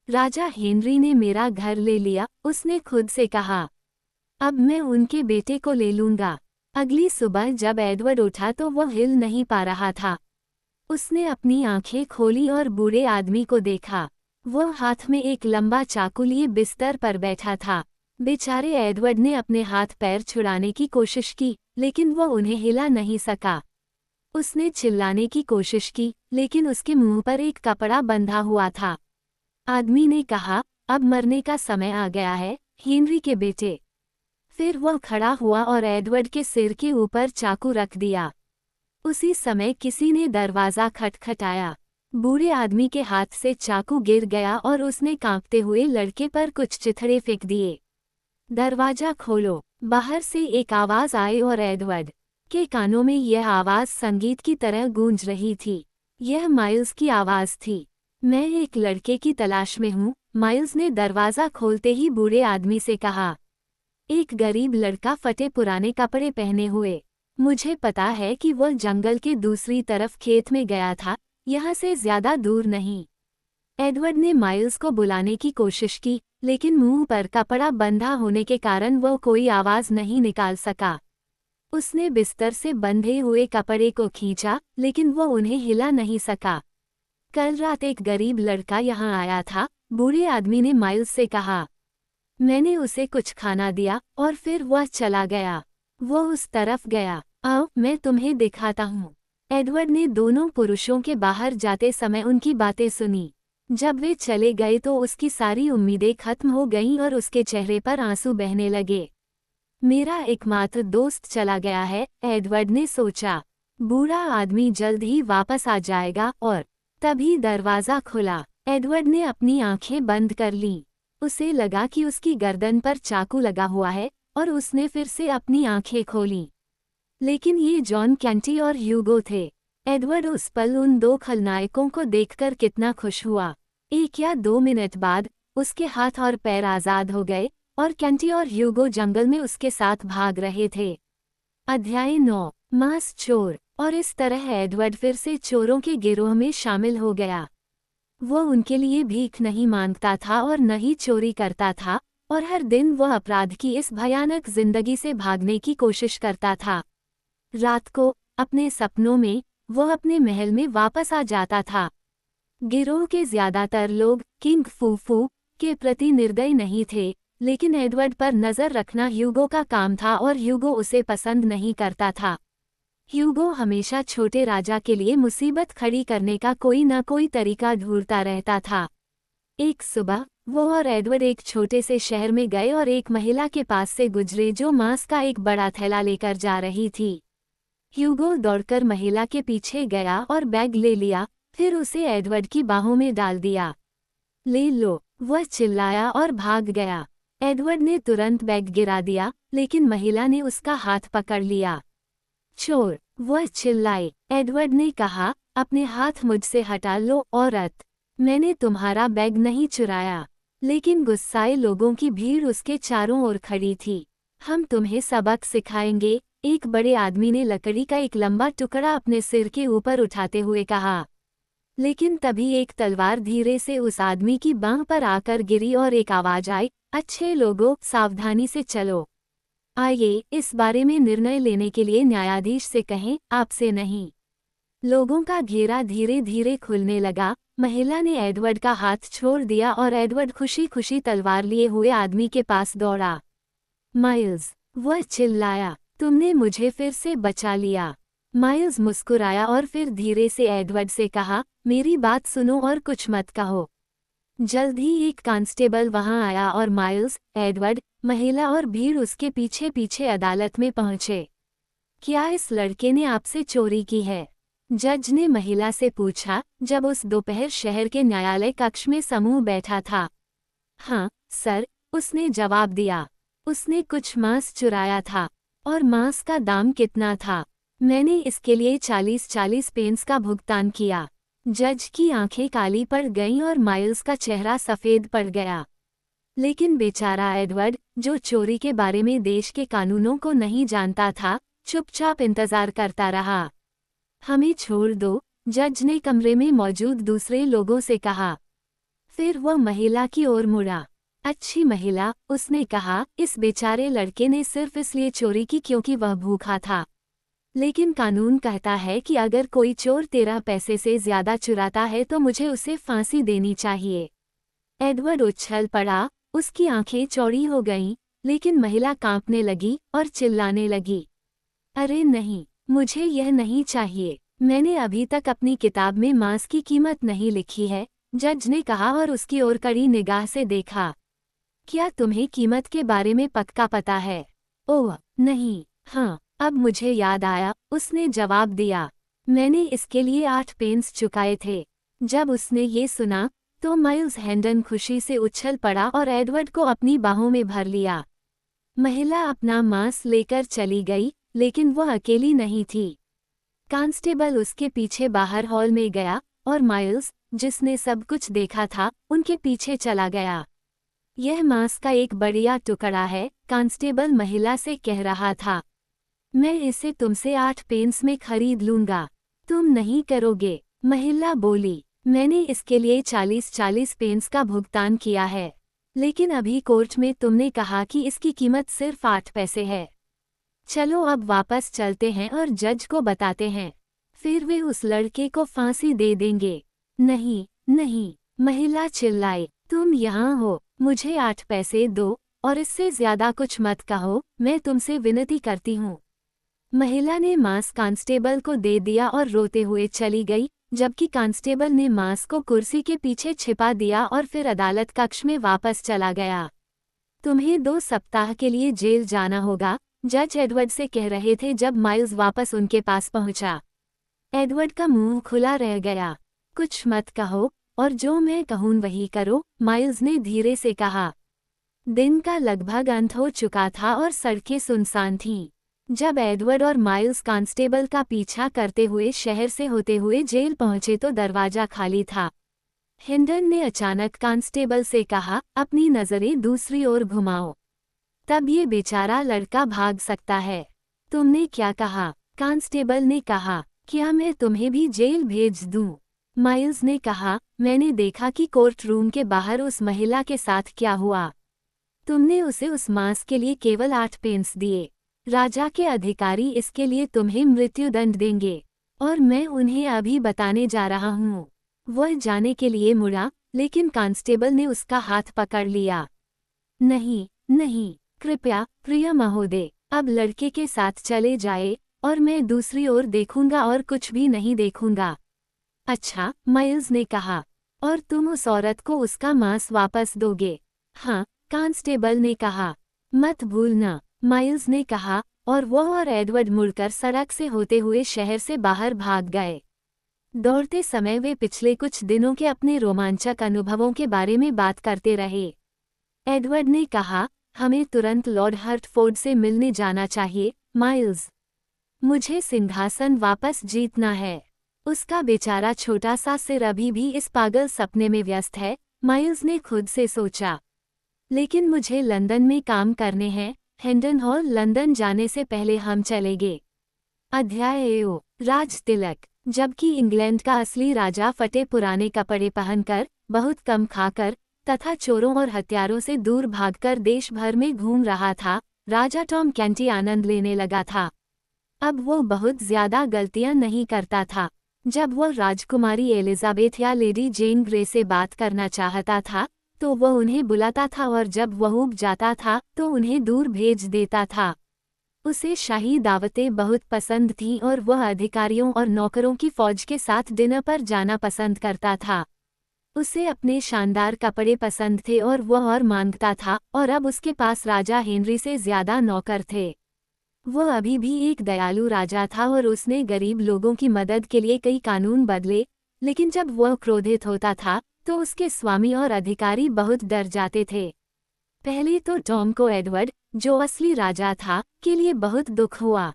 A: राजा हेनरी ने मेरा घर ले लिया, उसने खुद से कहा। अब मैं उनके बेटे को ले लूंगा। अगली सुबह जब एडवर्ड उठा तो वह हिल नहीं पा रहा था। उसने अपनी आंखें खोली और बूढ़े आदमी को देखा। वह हाथ में एक लंबा चाकू लिए बिस्तर पर बैठा था। बेचारे एडवर्ड ने अपने हाथ पैर छुड़ाने की कोशिश की, लेकिन वह उन्हें हिला नहीं सका। उसने चिल्लाने की कोशिश की, लेकिन उसके मुंह पर एक कपड़ा बंधा हुआ था। आदमी ने कहा, अब मरने का समय आ गया है, हेनरी के बेटे। फिर वह खड़ा हुआ और एडवर्ड के सिर के ऊपर चाकू रख दिया। उसी समय किसी ने दरवाज़ा खटखटाया। बूढ़े आदमी के हाथ से चाकू गिर गया और उसने कांपते हुए लड़के पर कुछ चिथड़े फेंक दिए। दरवाजा खोलो, बाहर से एक आवाज़ आई और एडवर्ड के कानों में यह आवाज़ संगीत की तरह गूंज रही थी। यह माइल्स की आवाज़ थी। मैं एक लड़के की तलाश में हूँ, माइल्स ने दरवाज़ा खोलते ही बूढ़े आदमी से कहा। एक गरीब लड़का फटे पुराने कपड़े पहने हुए। मुझे पता है कि वह जंगल के दूसरी तरफ खेत में गया था, यहाँ से ज्यादा दूर नहीं। एडवर्ड ने माइल्स को बुलाने की कोशिश की, लेकिन मुंह पर कपड़ा बंधा होने के कारण वह कोई आवाज नहीं निकाल सका। उसने बिस्तर से बंधे हुए कपड़े को खींचा, लेकिन वह उन्हें हिला नहीं सका। कल रात एक गरीब लड़का यहाँ आया था, बूढ़े आदमी ने माइल्स से कहा। मैंने उसे कुछ खाना दिया और फिर वह चला गया। वह उस तरफ गया। आओ मैं तुम्हें दिखाता हूँ। एडवर्ड ने दोनों पुरुषों के बाहर जाते समय उनकी बातें सुनी। जब वे चले गए तो उसकी सारी उम्मीदें खत्म हो गईं और उसके चेहरे पर आंसू बहने लगे। मेरा एकमात्र दोस्त चला गया है, एडवर्ड ने सोचा। बूढ़ा आदमी जल्द ही वापस आ जाएगा और तभी दरवाज़ा खुला। एडवर्ड ने अपनी आंखें बंद कर लीं। उसे लगा कि उसकी गर्दन पर चाकू लगा हुआ है और उसने फिर से अपनी आंखें खोलीं। लेकिन ये जॉन कैंटी और ह्यूगो थे। एडवर्ड उस पल उन दो खलनायकों को देखकर कितना खुश हुआ। 1 या 2 मिनट बाद उसके हाथ और पैर आज़ाद हो गए और कैंटी और ह्यूगो जंगल में उसके साथ भाग रहे थे। अध्याय 9, मांस चोर। और इस तरह एडवर्ड फिर से चोरों के गिरोह में शामिल हो गया। वो उनके लिए भीख नहीं मांगता था और न ही चोरी करता था, और हर दिन वह अपराध की इस भयानक जिंदगी से भागने की कोशिश करता था। रात को अपने सपनों में वह अपने महल में वापस आ जाता था। गिरोह के ज्यादातर लोग किंग फूफू के प्रति निर्दयी नहीं थे, लेकिन एडवर्ड पर नजर रखना ह्यूगो का काम था और ह्यूगो उसे पसंद नहीं करता था। ह्यूगो हमेशा छोटे राजा के लिए मुसीबत खड़ी करने का कोई न कोई तरीका ढूंढता रहता था। एक सुबह वो और एडवर्ड एक छोटे से शहर में गए और एक महिला के पास से गुजरे जो मांस का एक बड़ा थैला लेकर जा रही थी। ह्यूगो दौड़कर महिला के पीछे गया और बैग ले लिया, फिर उसे एडवर्ड की बाहों में डाल दिया। ले लो, वह चिल्लाया और भाग गया। एडवर्ड ने तुरंत बैग गिरा दिया, लेकिन महिला ने उसका हाथ पकड़ लिया। चोर, वह चिल्लाई। एडवर्ड ने कहा, अपने हाथ मुझसे हटा लो औरत। मैंने तुम्हारा बैग नहीं चुराया। लेकिन गुस्साए लोगों की भीड़ उसके चारों ओर खड़ी थी। हम तुम्हें सबक सिखाएंगे, एक बड़े आदमी ने लकड़ी का एक लंबा टुकड़ा अपने सिर के ऊपर उठाते हुए कहा। लेकिन तभी एक तलवार धीरे से उस आदमी की बांह पर आकर गिरी और एक आवाज आई, अच्छे लोगों, सावधानी से चलो। आइए इस बारे में निर्णय लेने के लिए न्यायाधीश से कहें, आपसे नहीं। लोगों का घेरा धीरे धीरे खुलने लगा। महिला ने एडवर्ड का हाथ छोड़ दिया और एडवर्ड खुशी खुशी तलवार लिए हुए आदमी के पास दौड़ा। माइल्स, वह चिल्लाया, तुमने मुझे फिर से बचा लिया। माइल्स मुस्कुराया और फिर धीरे से एडवर्ड से कहा, मेरी बात सुनो और कुछ मत कहो। जल्द ही एक कांस्टेबल वहां आया और माइल्स, एडवर्ड, महिला और भीड़ उसके पीछे पीछे अदालत में पहुंचे। क्या इस लड़के ने आपसे चोरी की है? जज ने महिला से पूछा, जब उस दोपहर शहर के न्यायालय कक्ष में समूह बैठा था। हाँ, सर, उसने जवाब दिया। उसने कुछ मांस चुराया था। और मांस का दाम कितना था? मैंने इसके लिए 40 पेंस का भुगतान किया। जज की आंखें काली पड़ गईं और माइल्स का चेहरा सफ़ेद पड़ गया। लेकिन बेचारा एडवर्ड, जो चोरी के बारे में देश के कानूनों को नहीं जानता था, चुपचाप इंतजार करता रहा। हमें छोड़ दो, जज ने कमरे में मौजूद दूसरे लोगों से कहा। फिर वह महिला की ओर मुड़ा। अच्छी महिला, उसने कहा, इस बेचारे लड़के ने सिर्फ इसलिए चोरी की क्योंकि वह भूखा था। लेकिन कानून कहता है कि अगर कोई चोर 13 पैसे से ज्यादा चुराता है तो मुझे उसे फांसी देनी चाहिए। एडवर्ड उछल पड़ा, उसकी आंखें चौड़ी हो गईं, लेकिन महिला कांपने लगी और चिल्लाने लगी। अरे नहीं, मुझे यह नहीं चाहिए। मैंने अभी तक अपनी किताब में मांस की कीमत नहीं लिखी है, जज ने कहा और उसकी ओर कड़ी निगाह से देखा। क्या तुम्हें कीमत के बारे में पक्का पता है? ओह, नहीं, हाँ, अब मुझे याद आया, उसने जवाब दिया। मैंने इसके लिए 8 पेंस चुकाए थे। जब उसने ये सुना, तो माइल्स हेंडन खुशी से उछल पड़ा और एडवर्ड को अपनी बाहों में भर लिया। महिला अपना मांस लेकर चली गई, लेकिन वह अकेली नहीं थी। कांस्टेबल उसके पीछे बाहर हॉल में गया और माइल्स, जिसने सब कुछ देखा था, उनके पीछे चला गया। यह मांस का एक बढ़िया टुकड़ा है, कांस्टेबल महिला से कह रहा था। मैं इसे तुमसे 8 पेंस में खरीद लूंगा। तुम नहीं करोगे? महिला बोली। मैंने इसके लिए 40-40 पेंस का भुगतान किया है, लेकिन अभी कोर्ट में तुमने कहा कि इसकी कीमत सिर्फ 8 पैसे है। चलो अब वापस चलते हैं और जज को बताते हैं, फिर वे उस लड़के को फांसी दे देंगे। नहीं, नहीं, महिला चिल्लाई, तुम यहाँ हो, मुझे 8 पैसे दो और इससे ज्यादा कुछ मत कहो, मैं तुमसे विनती करती हूँ। महिला ने मांस कांस्टेबल को दे दिया और रोते हुए चली गई, जबकि कांस्टेबल ने मांस को कुर्सी के पीछे छिपा दिया और फिर अदालत कक्ष में वापस चला गया। तुम्हें 2 सप्ताह के लिए जेल जाना होगा, जज एडवर्ड से कह रहे थे जब माइल्स वापस उनके पास पहुंचा। एडवर्ड का मुंह खुला रह गया। कुछ मत कहो और जो मैं कहूँ वही करो, माइल्स ने धीरे से कहा। दिन का लगभग अंत हो चुका था और सड़कें सुनसान थीं। जब एडवर्ड और माइल्स कांस्टेबल का पीछा करते हुए शहर से होते हुए जेल पहुंचे तो दरवाजा खाली था। हेंडन ने अचानक कांस्टेबल से कहा, अपनी नजरें दूसरी ओर घुमाओ। तब ये बेचारा लड़का भाग सकता है। तुमने क्या कहा? कांस्टेबल ने कहा। क्या मैं तुम्हें भी जेल भेज दूं? माइल्स ने कहा, मैंने देखा कि कोर्ट रूम के बाहर उस महिला के साथ क्या हुआ। तुमने उसे उस मांस के लिए केवल 8 पेंस दिए। राजा के अधिकारी इसके लिए तुम्हें मृत्युदंड देंगे, और मैं उन्हें अभी बताने जा रहा हूँ। वह जाने के लिए मुड़ा, लेकिन कांस्टेबल ने उसका हाथ पकड़ लिया। नहीं, नहीं, कृपया, प्रिय महोदय, अब लड़के के साथ चले जाए, और मैं दूसरी ओर देखूंगा और कुछ भी नहीं देखूंगा। अच्छा, माइल्स ने कहा, और तुम उस औरत को उसका मांस वापस दोगे? हाँ, कांस्टेबल ने कहा। मत भूलना, माइल्स ने कहा, और वह और एडवर्ड मुड़कर सड़क से होते हुए शहर से बाहर भाग गए। दौड़ते समय वे पिछले कुछ दिनों के अपने रोमांचक अनुभवों के बारे में बात करते रहे। एडवर्ड ने कहा, हमें तुरंत लॉर्ड हर्टफोर्ड से मिलने जाना चाहिए, माइल्स। मुझे सिंहासन वापस जीतना है। उसका बेचारा छोटा सा सिर अभी भी इस पागल सपने में व्यस्त है, माइल्स ने खुद से सोचा। लेकिन मुझे लंदन में काम करने हैं, हेंडन हॉल लंदन जाने से पहले हम चलेंगे। अध्याय एओ, राज तिलक। जबकि इंग्लैंड का असली राजा फटे पुराने कपड़े पहनकर, बहुत कम खाकर तथा चोरों और हत्यारों से दूर भागकर देश भर में घूम रहा था, राजा टॉम कैंटी आनंद लेने लगा था। अब वो बहुत ज्यादा गलतियां नहीं करता था। जब वह राजकुमारी एलिजाबेथ या लेडी जेन ग्रे से बात करना चाहता था, तो वह उन्हें बुलाता था, और जब वह ऊब जाता था तो उन्हें दूर भेज देता था। उसे शाही दावतें बहुत पसंद थीं और वह अधिकारियों और नौकरों की फौज के साथ डिनर पर जाना पसंद करता था। उसे अपने शानदार कपड़े पसंद थे और वह और मांगता था, और अब उसके पास राजा हेनरी से ज्यादा नौकर थे। वह अभी भी एक दयालु राजा था और उसने गरीब लोगों की मदद के लिए कई कानून बदले, लेकिन जब वह क्रोधित होता था तो उसके स्वामी और अधिकारी बहुत डर जाते थे। पहले तो टॉम को एडवर्ड, जो असली राजा था, के लिए बहुत दुख हुआ,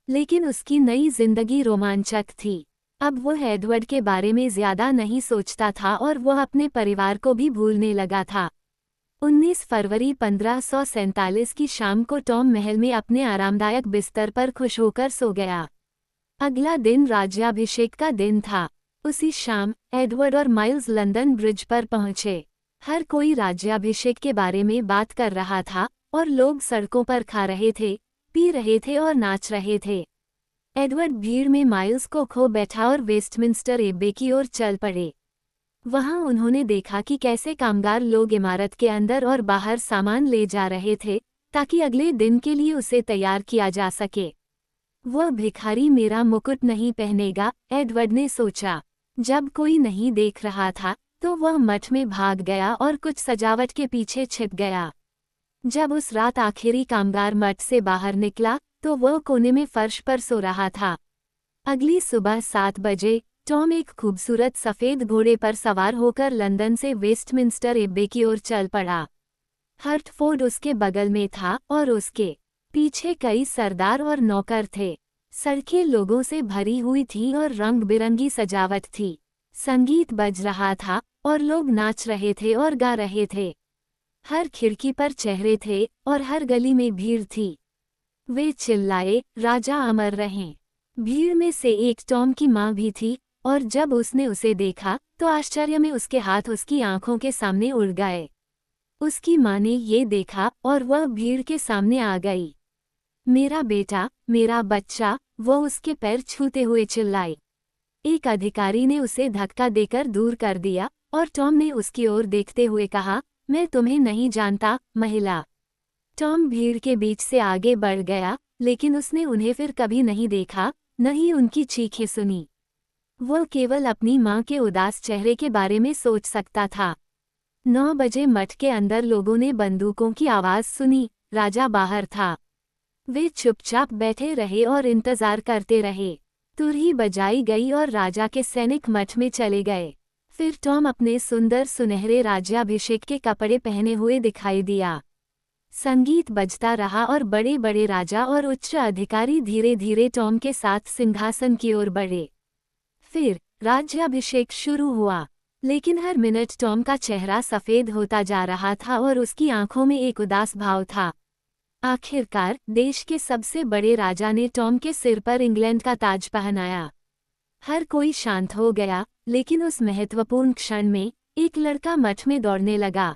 A: लेकिन उसकी नई जिंदगी रोमांचक थी। अब वह एडवर्ड के बारे में ज्यादा नहीं सोचता था और वह अपने परिवार को भी भूलने लगा था। 19 फरवरी 1547 की शाम को टॉम महल में अपने आरामदायक बिस्तर पर खुश होकर सो गया। अगला दिन राज्याभिषेक का दिन था। उसी शाम एडवर्ड और माइल्स लंदन ब्रिज पर पहुंचे। हर कोई राज्याभिषेक के बारे में बात कर रहा था और लोग सड़कों पर खा रहे थे, पी रहे थे और नाच रहे थे। एडवर्ड भीड़ में माइल्स को खो बैठा और वेस्टमिंस्टर एब्बे की ओर चल पड़े। वहां उन्होंने देखा कि कैसे कामगार लोग इमारत के अंदर और बाहर सामान ले जा रहे थे ताकि अगले दिन के लिए उसे तैयार किया जा सके। वह भिखारी मेरा मुकुट नहीं पहनेगा, एडवर्ड ने सोचा। जब कोई नहीं देख रहा था तो वह मठ में भाग गया और कुछ सजावट के पीछे छिप गया। जब उस रात आखिरी कामगार मठ से बाहर निकला तो वह कोने में फर्श पर सो रहा था। अगली सुबह 7 बजे टॉम एक खूबसूरत सफ़ेद घोड़े पर सवार होकर लंदन से वेस्टमिंस्टर एब्बे की ओर चल पड़ा। हर्टफोर्ड उसके बगल में था और उसके पीछे कई सरदार और नौकर थे। सड़कें लोगों से भरी हुई थीं और रंग बिरंगी सजावट थी। संगीत बज रहा था और लोग नाच रहे थे और गा रहे थे। हर खिड़की पर चेहरे थे और हर गली में भीड़ थी। वे चिल्लाए, राजा अमर रहें। भीड़ में से एक टॉम की माँ भी थी और जब उसने उसे देखा तो आश्चर्य में उसके हाथ उसकी आंखों के सामने उड़ गए। उसकी माँ ने ये देखा और वह भीड़ के सामने आ गई। मेरा बेटा, मेरा बच्चा, वो उसके पैर छूते हुए चिल्लाई। एक अधिकारी ने उसे धक्का देकर दूर कर दिया और टॉम ने उसकी ओर देखते हुए कहा, मैं तुम्हें नहीं जानता, महिला। टॉम भीड़ के बीच से आगे बढ़ गया, लेकिन उसने उन्हें फिर कभी नहीं देखा, न ही उनकी चीखें सुनी। वह केवल अपनी माँ के उदास चेहरे के बारे में सोच सकता था। 9 बजे मठ के अंदर लोगों ने बंदूकों की आवाज़ सुनी। राजा बाहर था। वे चुपचाप बैठे रहे और इंतजार करते रहे। तुरही बजाई गई और राजा के सैनिक मठ में चले गए। फिर टॉम अपने सुंदर सुनहरे राज्याभिषेक के कपड़े पहने हुए दिखाई दिया। संगीत बजता रहा और बड़े बड़े राजा और उच्च अधिकारी धीरे धीरे टॉम के साथ सिंहासन की ओर बढ़े। फिर राज्याभिषेक शुरू हुआ, लेकिन हर मिनट टॉम का चेहरा सफ़ेद होता जा रहा था और उसकी आंखों में एक उदास भाव था। आखिरकार देश के सबसे बड़े राजा ने टॉम के सिर पर इंग्लैंड का ताज पहनाया। हर कोई शांत हो गया, लेकिन उस महत्वपूर्ण क्षण में एक लड़का मठ में दौड़ने लगा।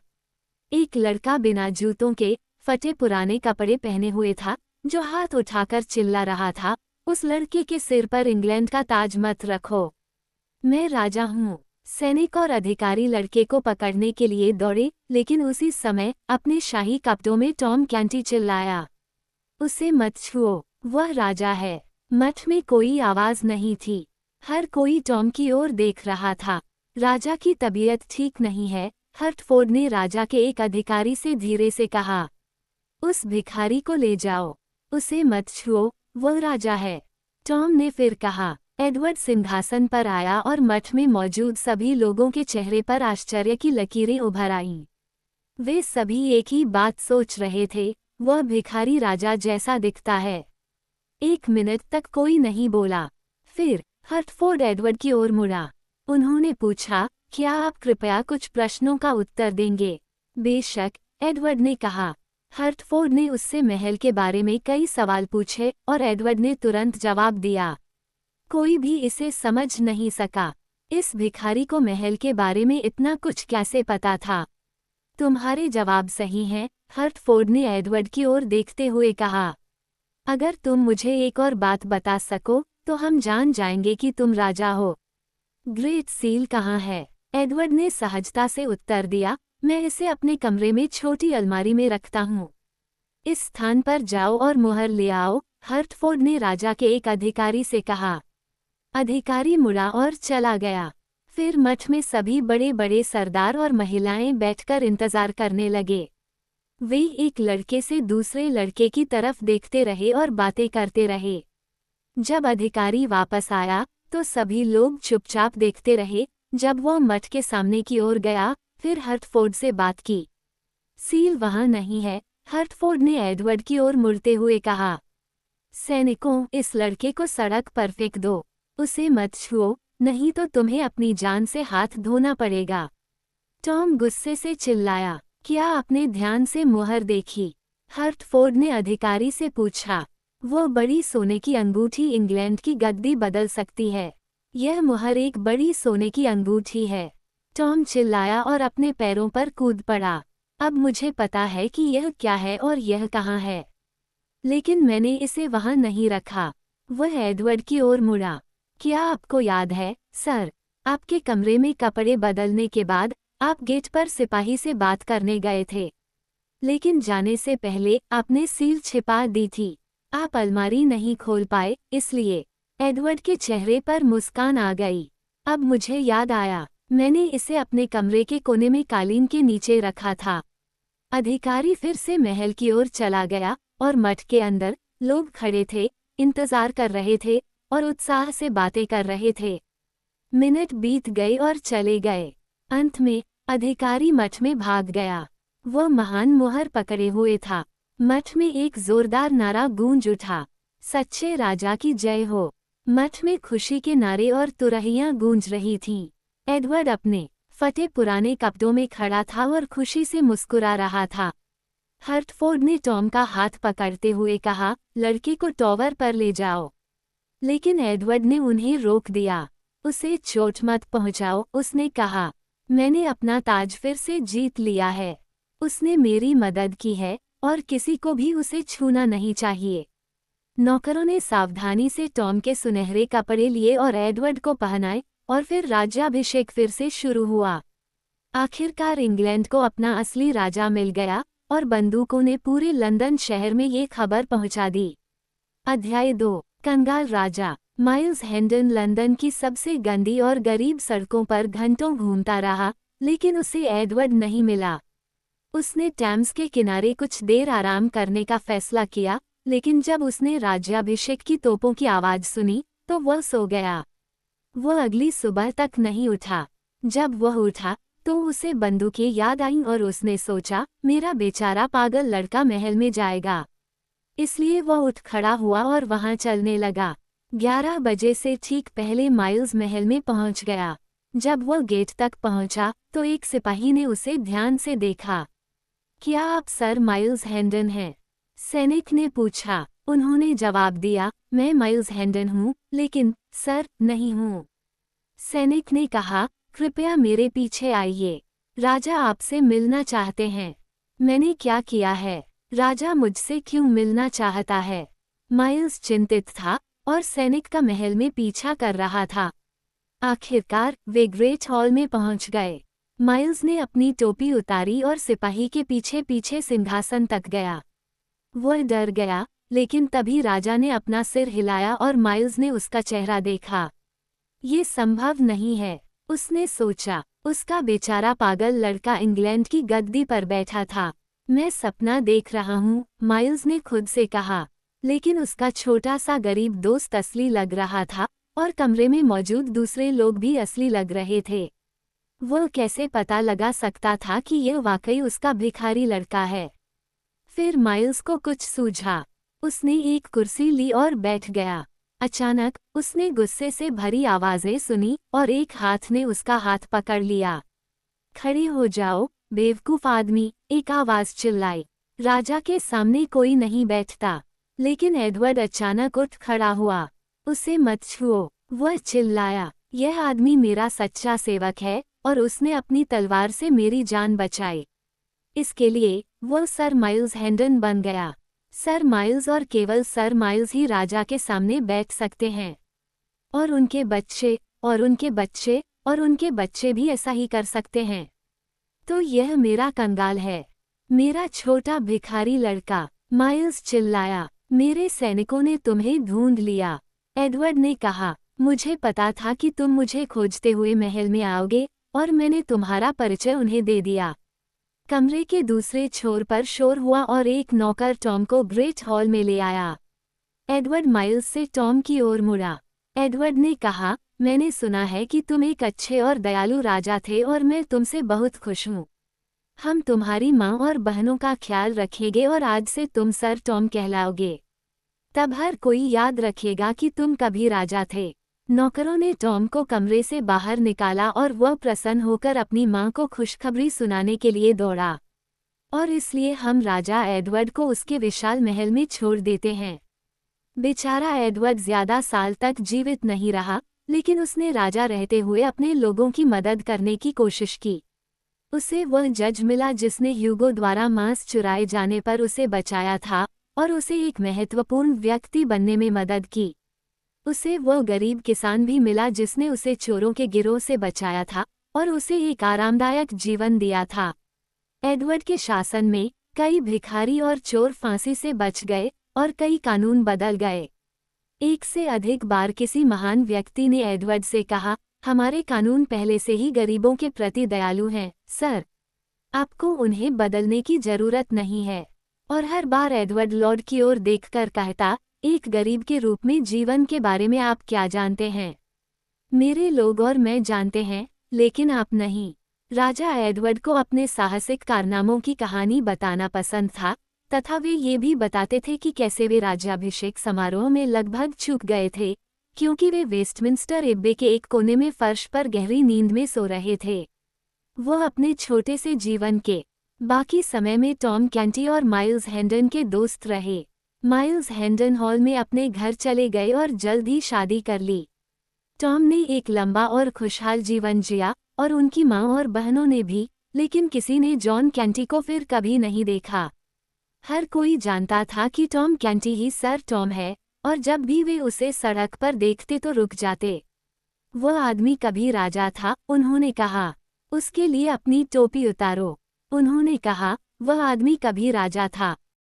A: एक लड़का बिना जूतों के, फटे पुराने कपड़े पहने हुए था, जो हाथ उठाकर चिल्ला रहा था, उस लड़के के सिर पर इंग्लैंड का ताज मत रखो। मैं राजा हूँ। सैनिक और अधिकारी लड़के को पकड़ने के लिए दौड़े, लेकिन उसी समय अपने शाही कपड़ों में टॉम कैंटी चिल्लाया, उसे मत छुओ, वह राजा है। मठ में कोई आवाज़ नहीं थी। हर कोई टॉम की ओर देख रहा था। राजा की तबीयत ठीक नहीं है, हर्टफोर्ड ने राजा के एक अधिकारी से धीरे से कहा। उस भिखारी को ले जाओ, उसे मत छुओ, वह राजा है। टॉम ने फिर कहा। एडवर्ड सिंहासन पर आया और मठ में मौजूद सभी लोगों के चेहरे पर आश्चर्य की लकीरें उभर आईं। वे सभी एक ही बात सोच रहे थे, वह भिखारी राजा जैसा दिखता है। 1 मिनट तक कोई नहीं बोला। फिर हर्टफोर्ड एडवर्ड की ओर मुड़ा। उन्होंने पूछा, क्या आप कृपया कुछ प्रश्नों का उत्तर देंगे? बेशक, एडवर्ड ने कहा। हर्टफोर्ड ने उससे महल के बारे में कई सवाल पूछे और एडवर्ड ने तुरंत जवाब दिया। कोई भी इसे समझ नहीं सका। इस भिखारी को महल के बारे में इतना कुछ कैसे पता था? तुम्हारे जवाब सही हैं, हर्टफोर्ड ने एडवर्ड की ओर देखते हुए कहा। अगर तुम मुझे एक और बात बता सको तो हम जान जाएंगे कि तुम राजा हो। ग्रेट सील कहाँ है? एडवर्ड ने सहजता से उत्तर दिया, मैं इसे अपने कमरे में छोटी अलमारी में रखता हूँ। इस स्थान पर जाओ और मुहर ले आओ, हर्टफोर्ड ने राजा के एक अधिकारी से कहा। अधिकारी मुड़ा और चला गया। फिर मठ में सभी बड़े बड़े सरदार और महिलाएं बैठकर इंतजार करने लगे। वे एक लड़के से दूसरे लड़के की तरफ देखते रहे और बातें करते रहे। जब अधिकारी वापस आया तो सभी लोग चुपचाप देखते रहे। जब वह मठ के सामने की ओर गया, फिर हर्टफोर्ड से बात की। सील वहां नहीं है, हर्टफोर्ड ने एडवर्ड की ओर मुड़ते हुए कहा। सैनिकों, इस लड़के को सड़क पर फेंक दो, उसे मत छुओ, नहीं तो तुम्हें अपनी जान से हाथ धोना पड़ेगा। टॉम गुस्से से चिल्लाया, क्या आपने ध्यान से मुहर देखी? हर्टफोर्ड ने अधिकारी से पूछा। वो बड़ी सोने की अंगूठी इंग्लैंड की गद्दी बदल सकती है। यह मुहर एक बड़ी सोने की अंगूठी है। टॉम चिल्लाया और अपने पैरों पर कूद पड़ा। अब मुझे पता है कि यह क्या है और यह कहाँ है। लेकिन मैंने इसे वहां नहीं रखा। वह एडवर्ड की ओर मुड़ा। क्या आपको याद है, सर, आपके कमरे में कपड़े बदलने के बाद आप गेट पर सिपाही से बात करने गए थे। लेकिन जाने से पहले आपने सील छिपा दी थी। आप अलमारी नहीं खोल पाए, इसलिए। एडवर्ड के चेहरे पर मुस्कान आ गई। अब मुझे याद आया, मैंने इसे अपने कमरे के कोने में कालीन के नीचे रखा था। अधिकारी फिर से महल की ओर चला गया और मठ के अंदर लोग खड़े थे, इंतजार कर रहे थे और उत्साह से बातें कर रहे थे। मिनट बीत गए और चले गए। अंत में अधिकारी मठ में भाग गया। वह महान मुहर पकड़े हुए था। मठ में एक जोरदार नारा गूंज उठा, सच्चे राजा की जय हो। मठ में खुशी के नारे और तुरहियां गूंज रही थीं। एडवर्ड अपने फटे पुराने कपड़ों में खड़ा था और खुशी से मुस्कुरा रहा था। हर्टफोर्ड ने टॉम का हाथ पकड़ते हुए कहा, लड़के को टॉवर पर ले जाओ। लेकिन एडवर्ड ने उन्हें रोक दिया। उसे चोट मत पहुंचाओ, उसने कहा। मैंने अपना ताज फिर से जीत लिया है। उसने मेरी मदद की है और किसी को भी उसे छूना नहीं चाहिए। नौकरों ने सावधानी से टॉम के सुनहरे कपड़े लिए और एडवर्ड को पहनाए और फिर राज्याभिषेक फिर से शुरू हुआ। आखिरकार इंग्लैंड को अपना असली राजा मिल गया और बंदूकों ने पूरे लंदन शहर में ये खबर पहुंचा दी। अध्याय 2, कंगाल राजा। माइल्स हेंडन लंदन की सबसे गंदी और गरीब सड़कों पर घंटों घूमता रहा, लेकिन उसे एडवर्ड नहीं मिला। उसने टेम्स के किनारे कुछ देर आराम करने का फैसला किया, लेकिन जब उसने राज्याभिषेक की तोपों की आवाज सुनी तो वह सो गया। वह अगली सुबह तक नहीं उठा। जब वह उठा तो उसे बंदूकें याद आईं और उसने सोचा, मेरा बेचारा पागल लड़का महल में जाएगा। इसलिए वह उठ खड़ा हुआ और वहां चलने लगा। 11 बजे से ठीक पहले माइल्स महल में पहुंच गया। जब वह गेट तक पहुंचा तो एक सिपाही ने उसे ध्यान से देखा। क्या आप सर माइल्स हेंडन हैं? सैनिक ने पूछा। उन्होंने जवाब दिया, मैं माइल्स हेंडन हूँ, लेकिन सर नहीं हूँ। सैनिक ने कहा, कृपया मेरे पीछे आइए। राजा आपसे मिलना चाहते हैं। मैंने क्या किया है? राजा मुझसे क्यों मिलना चाहता है? माइल्स चिंतित था और सैनिक का महल में पीछा कर रहा था। आखिरकार वे ग्रेट हॉल में पहुंच गए। माइल्स ने अपनी टोपी उतारी और सिपाही के पीछे पीछे सिंहासन तक गया। वह डर गया, लेकिन तभी राजा ने अपना सिर हिलाया और माइल्स ने उसका चेहरा देखा। ये संभव नहीं है, उसने सोचा। उसका बेचारा पागल लड़का इंग्लैंड की गद्दी पर बैठा था। मैं सपना देख रहा हूँ, माइल्स ने खुद से कहा। लेकिन उसका छोटा सा गरीब दोस्त असली लग रहा था और कमरे में मौजूद दूसरे लोग भी असली लग रहे थे। वह कैसे पता लगा सकता था कि यह वाकई उसका भिखारी लड़का है? फिर माइल्स को कुछ सूझा। उसने एक कुर्सी ली और बैठ गया। अचानक उसने गुस्से से भरी आवाजें सुनी और एक हाथ ने उसका हाथ पकड़ लिया। खड़े हो जाओ, बेवकूफ आदमी, एक आवाज चिल्लाई। राजा के सामने कोई नहीं बैठता। लेकिन एडवर्ड अचानक उठ खड़ा हुआ। उसे मत छुओ, वह चिल्लाया। यह आदमी मेरा सच्चा सेवक है और उसने अपनी तलवार से मेरी जान बचाई। इसके लिए वह सर माइल्स हेंडन बन गया। सर माइल्स और केवल सर माइल्स ही राजा के सामने बैठ सकते हैं। और उनके बच्चे और उनके बच्चे और उनके बच्चे भी ऐसा ही कर सकते हैं। तो यह मेरा कंगाल है, मेरा छोटा भिखारी लड़का। माइल्स चिल्लाया, मेरे सैनिकों ने तुम्हें ढूंढ लिया। एडवर्ड ने कहा, मुझे पता था कि तुम मुझे खोजते हुए महल में आओगे और मैंने तुम्हारा परिचय उन्हें दे दिया। कमरे के दूसरे छोर पर शोर हुआ और एक नौकर टॉम को ग्रेट हॉल में ले आया। एडवर्ड माइल्स से टॉम की ओर मुड़ा। एडवर्ड ने कहा, मैंने सुना है कि तुम एक अच्छे और दयालु राजा थे और मैं तुमसे बहुत खुश हूँ। हम तुम्हारी माँ और बहनों का ख्याल रखेंगे और आज से तुम सर टॉम कहलाओगे। तब हर कोई याद रखेगा कि तुम कभी राजा थे। नौकरों ने टॉम को कमरे से बाहर निकाला और वह प्रसन्न होकर अपनी माँ को खुशखबरी सुनाने के लिए दौड़ा। और इसलिए हम राजा एडवर्ड को उसके विशाल महल में छोड़ देते हैं। बेचारा एडवर्ड ज्यादा साल तक जीवित नहीं रहा, लेकिन उसने राजा रहते हुए अपने लोगों की मदद करने की कोशिश की। उसे वह जज मिला जिसने ह्यूगो द्वारा मांस चुराए जाने पर उसे बचाया था और उसे एक महत्वपूर्ण व्यक्ति बनने में मदद की। उसे वह गरीब किसान भी मिला जिसने उसे चोरों के गिरोह से बचाया था और उसे एक आरामदायक जीवन दिया था। एडवर्ड के शासन में कई भिखारी और चोर फांसी से बच गए और कई कानून बदल गए। एक से अधिक बार किसी महान व्यक्ति ने एडवर्ड से कहा, हमारे कानून पहले से ही गरीबों के प्रति दयालु हैं, सर। आपको उन्हें बदलने की जरूरत नहीं है। और हर बार एडवर्ड लॉर्ड की ओर देखकर कहता, एक गरीब के रूप में जीवन के बारे में आप क्या जानते हैं? मेरे लोग और मैं जानते हैं, लेकिन आप नहीं। राजा एडवर्ड को अपने साहसिक कारनामों की कहानी बताना पसंद था, तथा वे ये भी बताते थे कि कैसे वे राज्याभिषेक समारोह में लगभग चूक गए थे, क्योंकि वे वेस्टमिंस्टर एब्बे के एक कोने में फर्श पर गहरी नींद में सो रहे थे। वह अपने छोटे से जीवन के बाकी समय में टॉम कैंटी और माइल्स हेंडन के दोस्त रहे। माइल्स हेंडन हॉल में अपने घर चले गए और जल्द ही शादी कर ली। टॉम ने एक लंबा और खुशहाल जीवन जिया और उनकी माँ और बहनों ने भी, लेकिन किसी ने जॉन कैंटी को फिर कभी नहीं देखा। हर कोई जानता था कि टॉम कैंटी ही सर टॉम है, और जब भी वे उसे सड़क पर देखते तो रुक जाते। वह आदमी कभी राजा था, उन्होंने कहा। उसके लिए अपनी टोपी उतारो। उन्होंने कहा, वह आदमी कभी राजा था।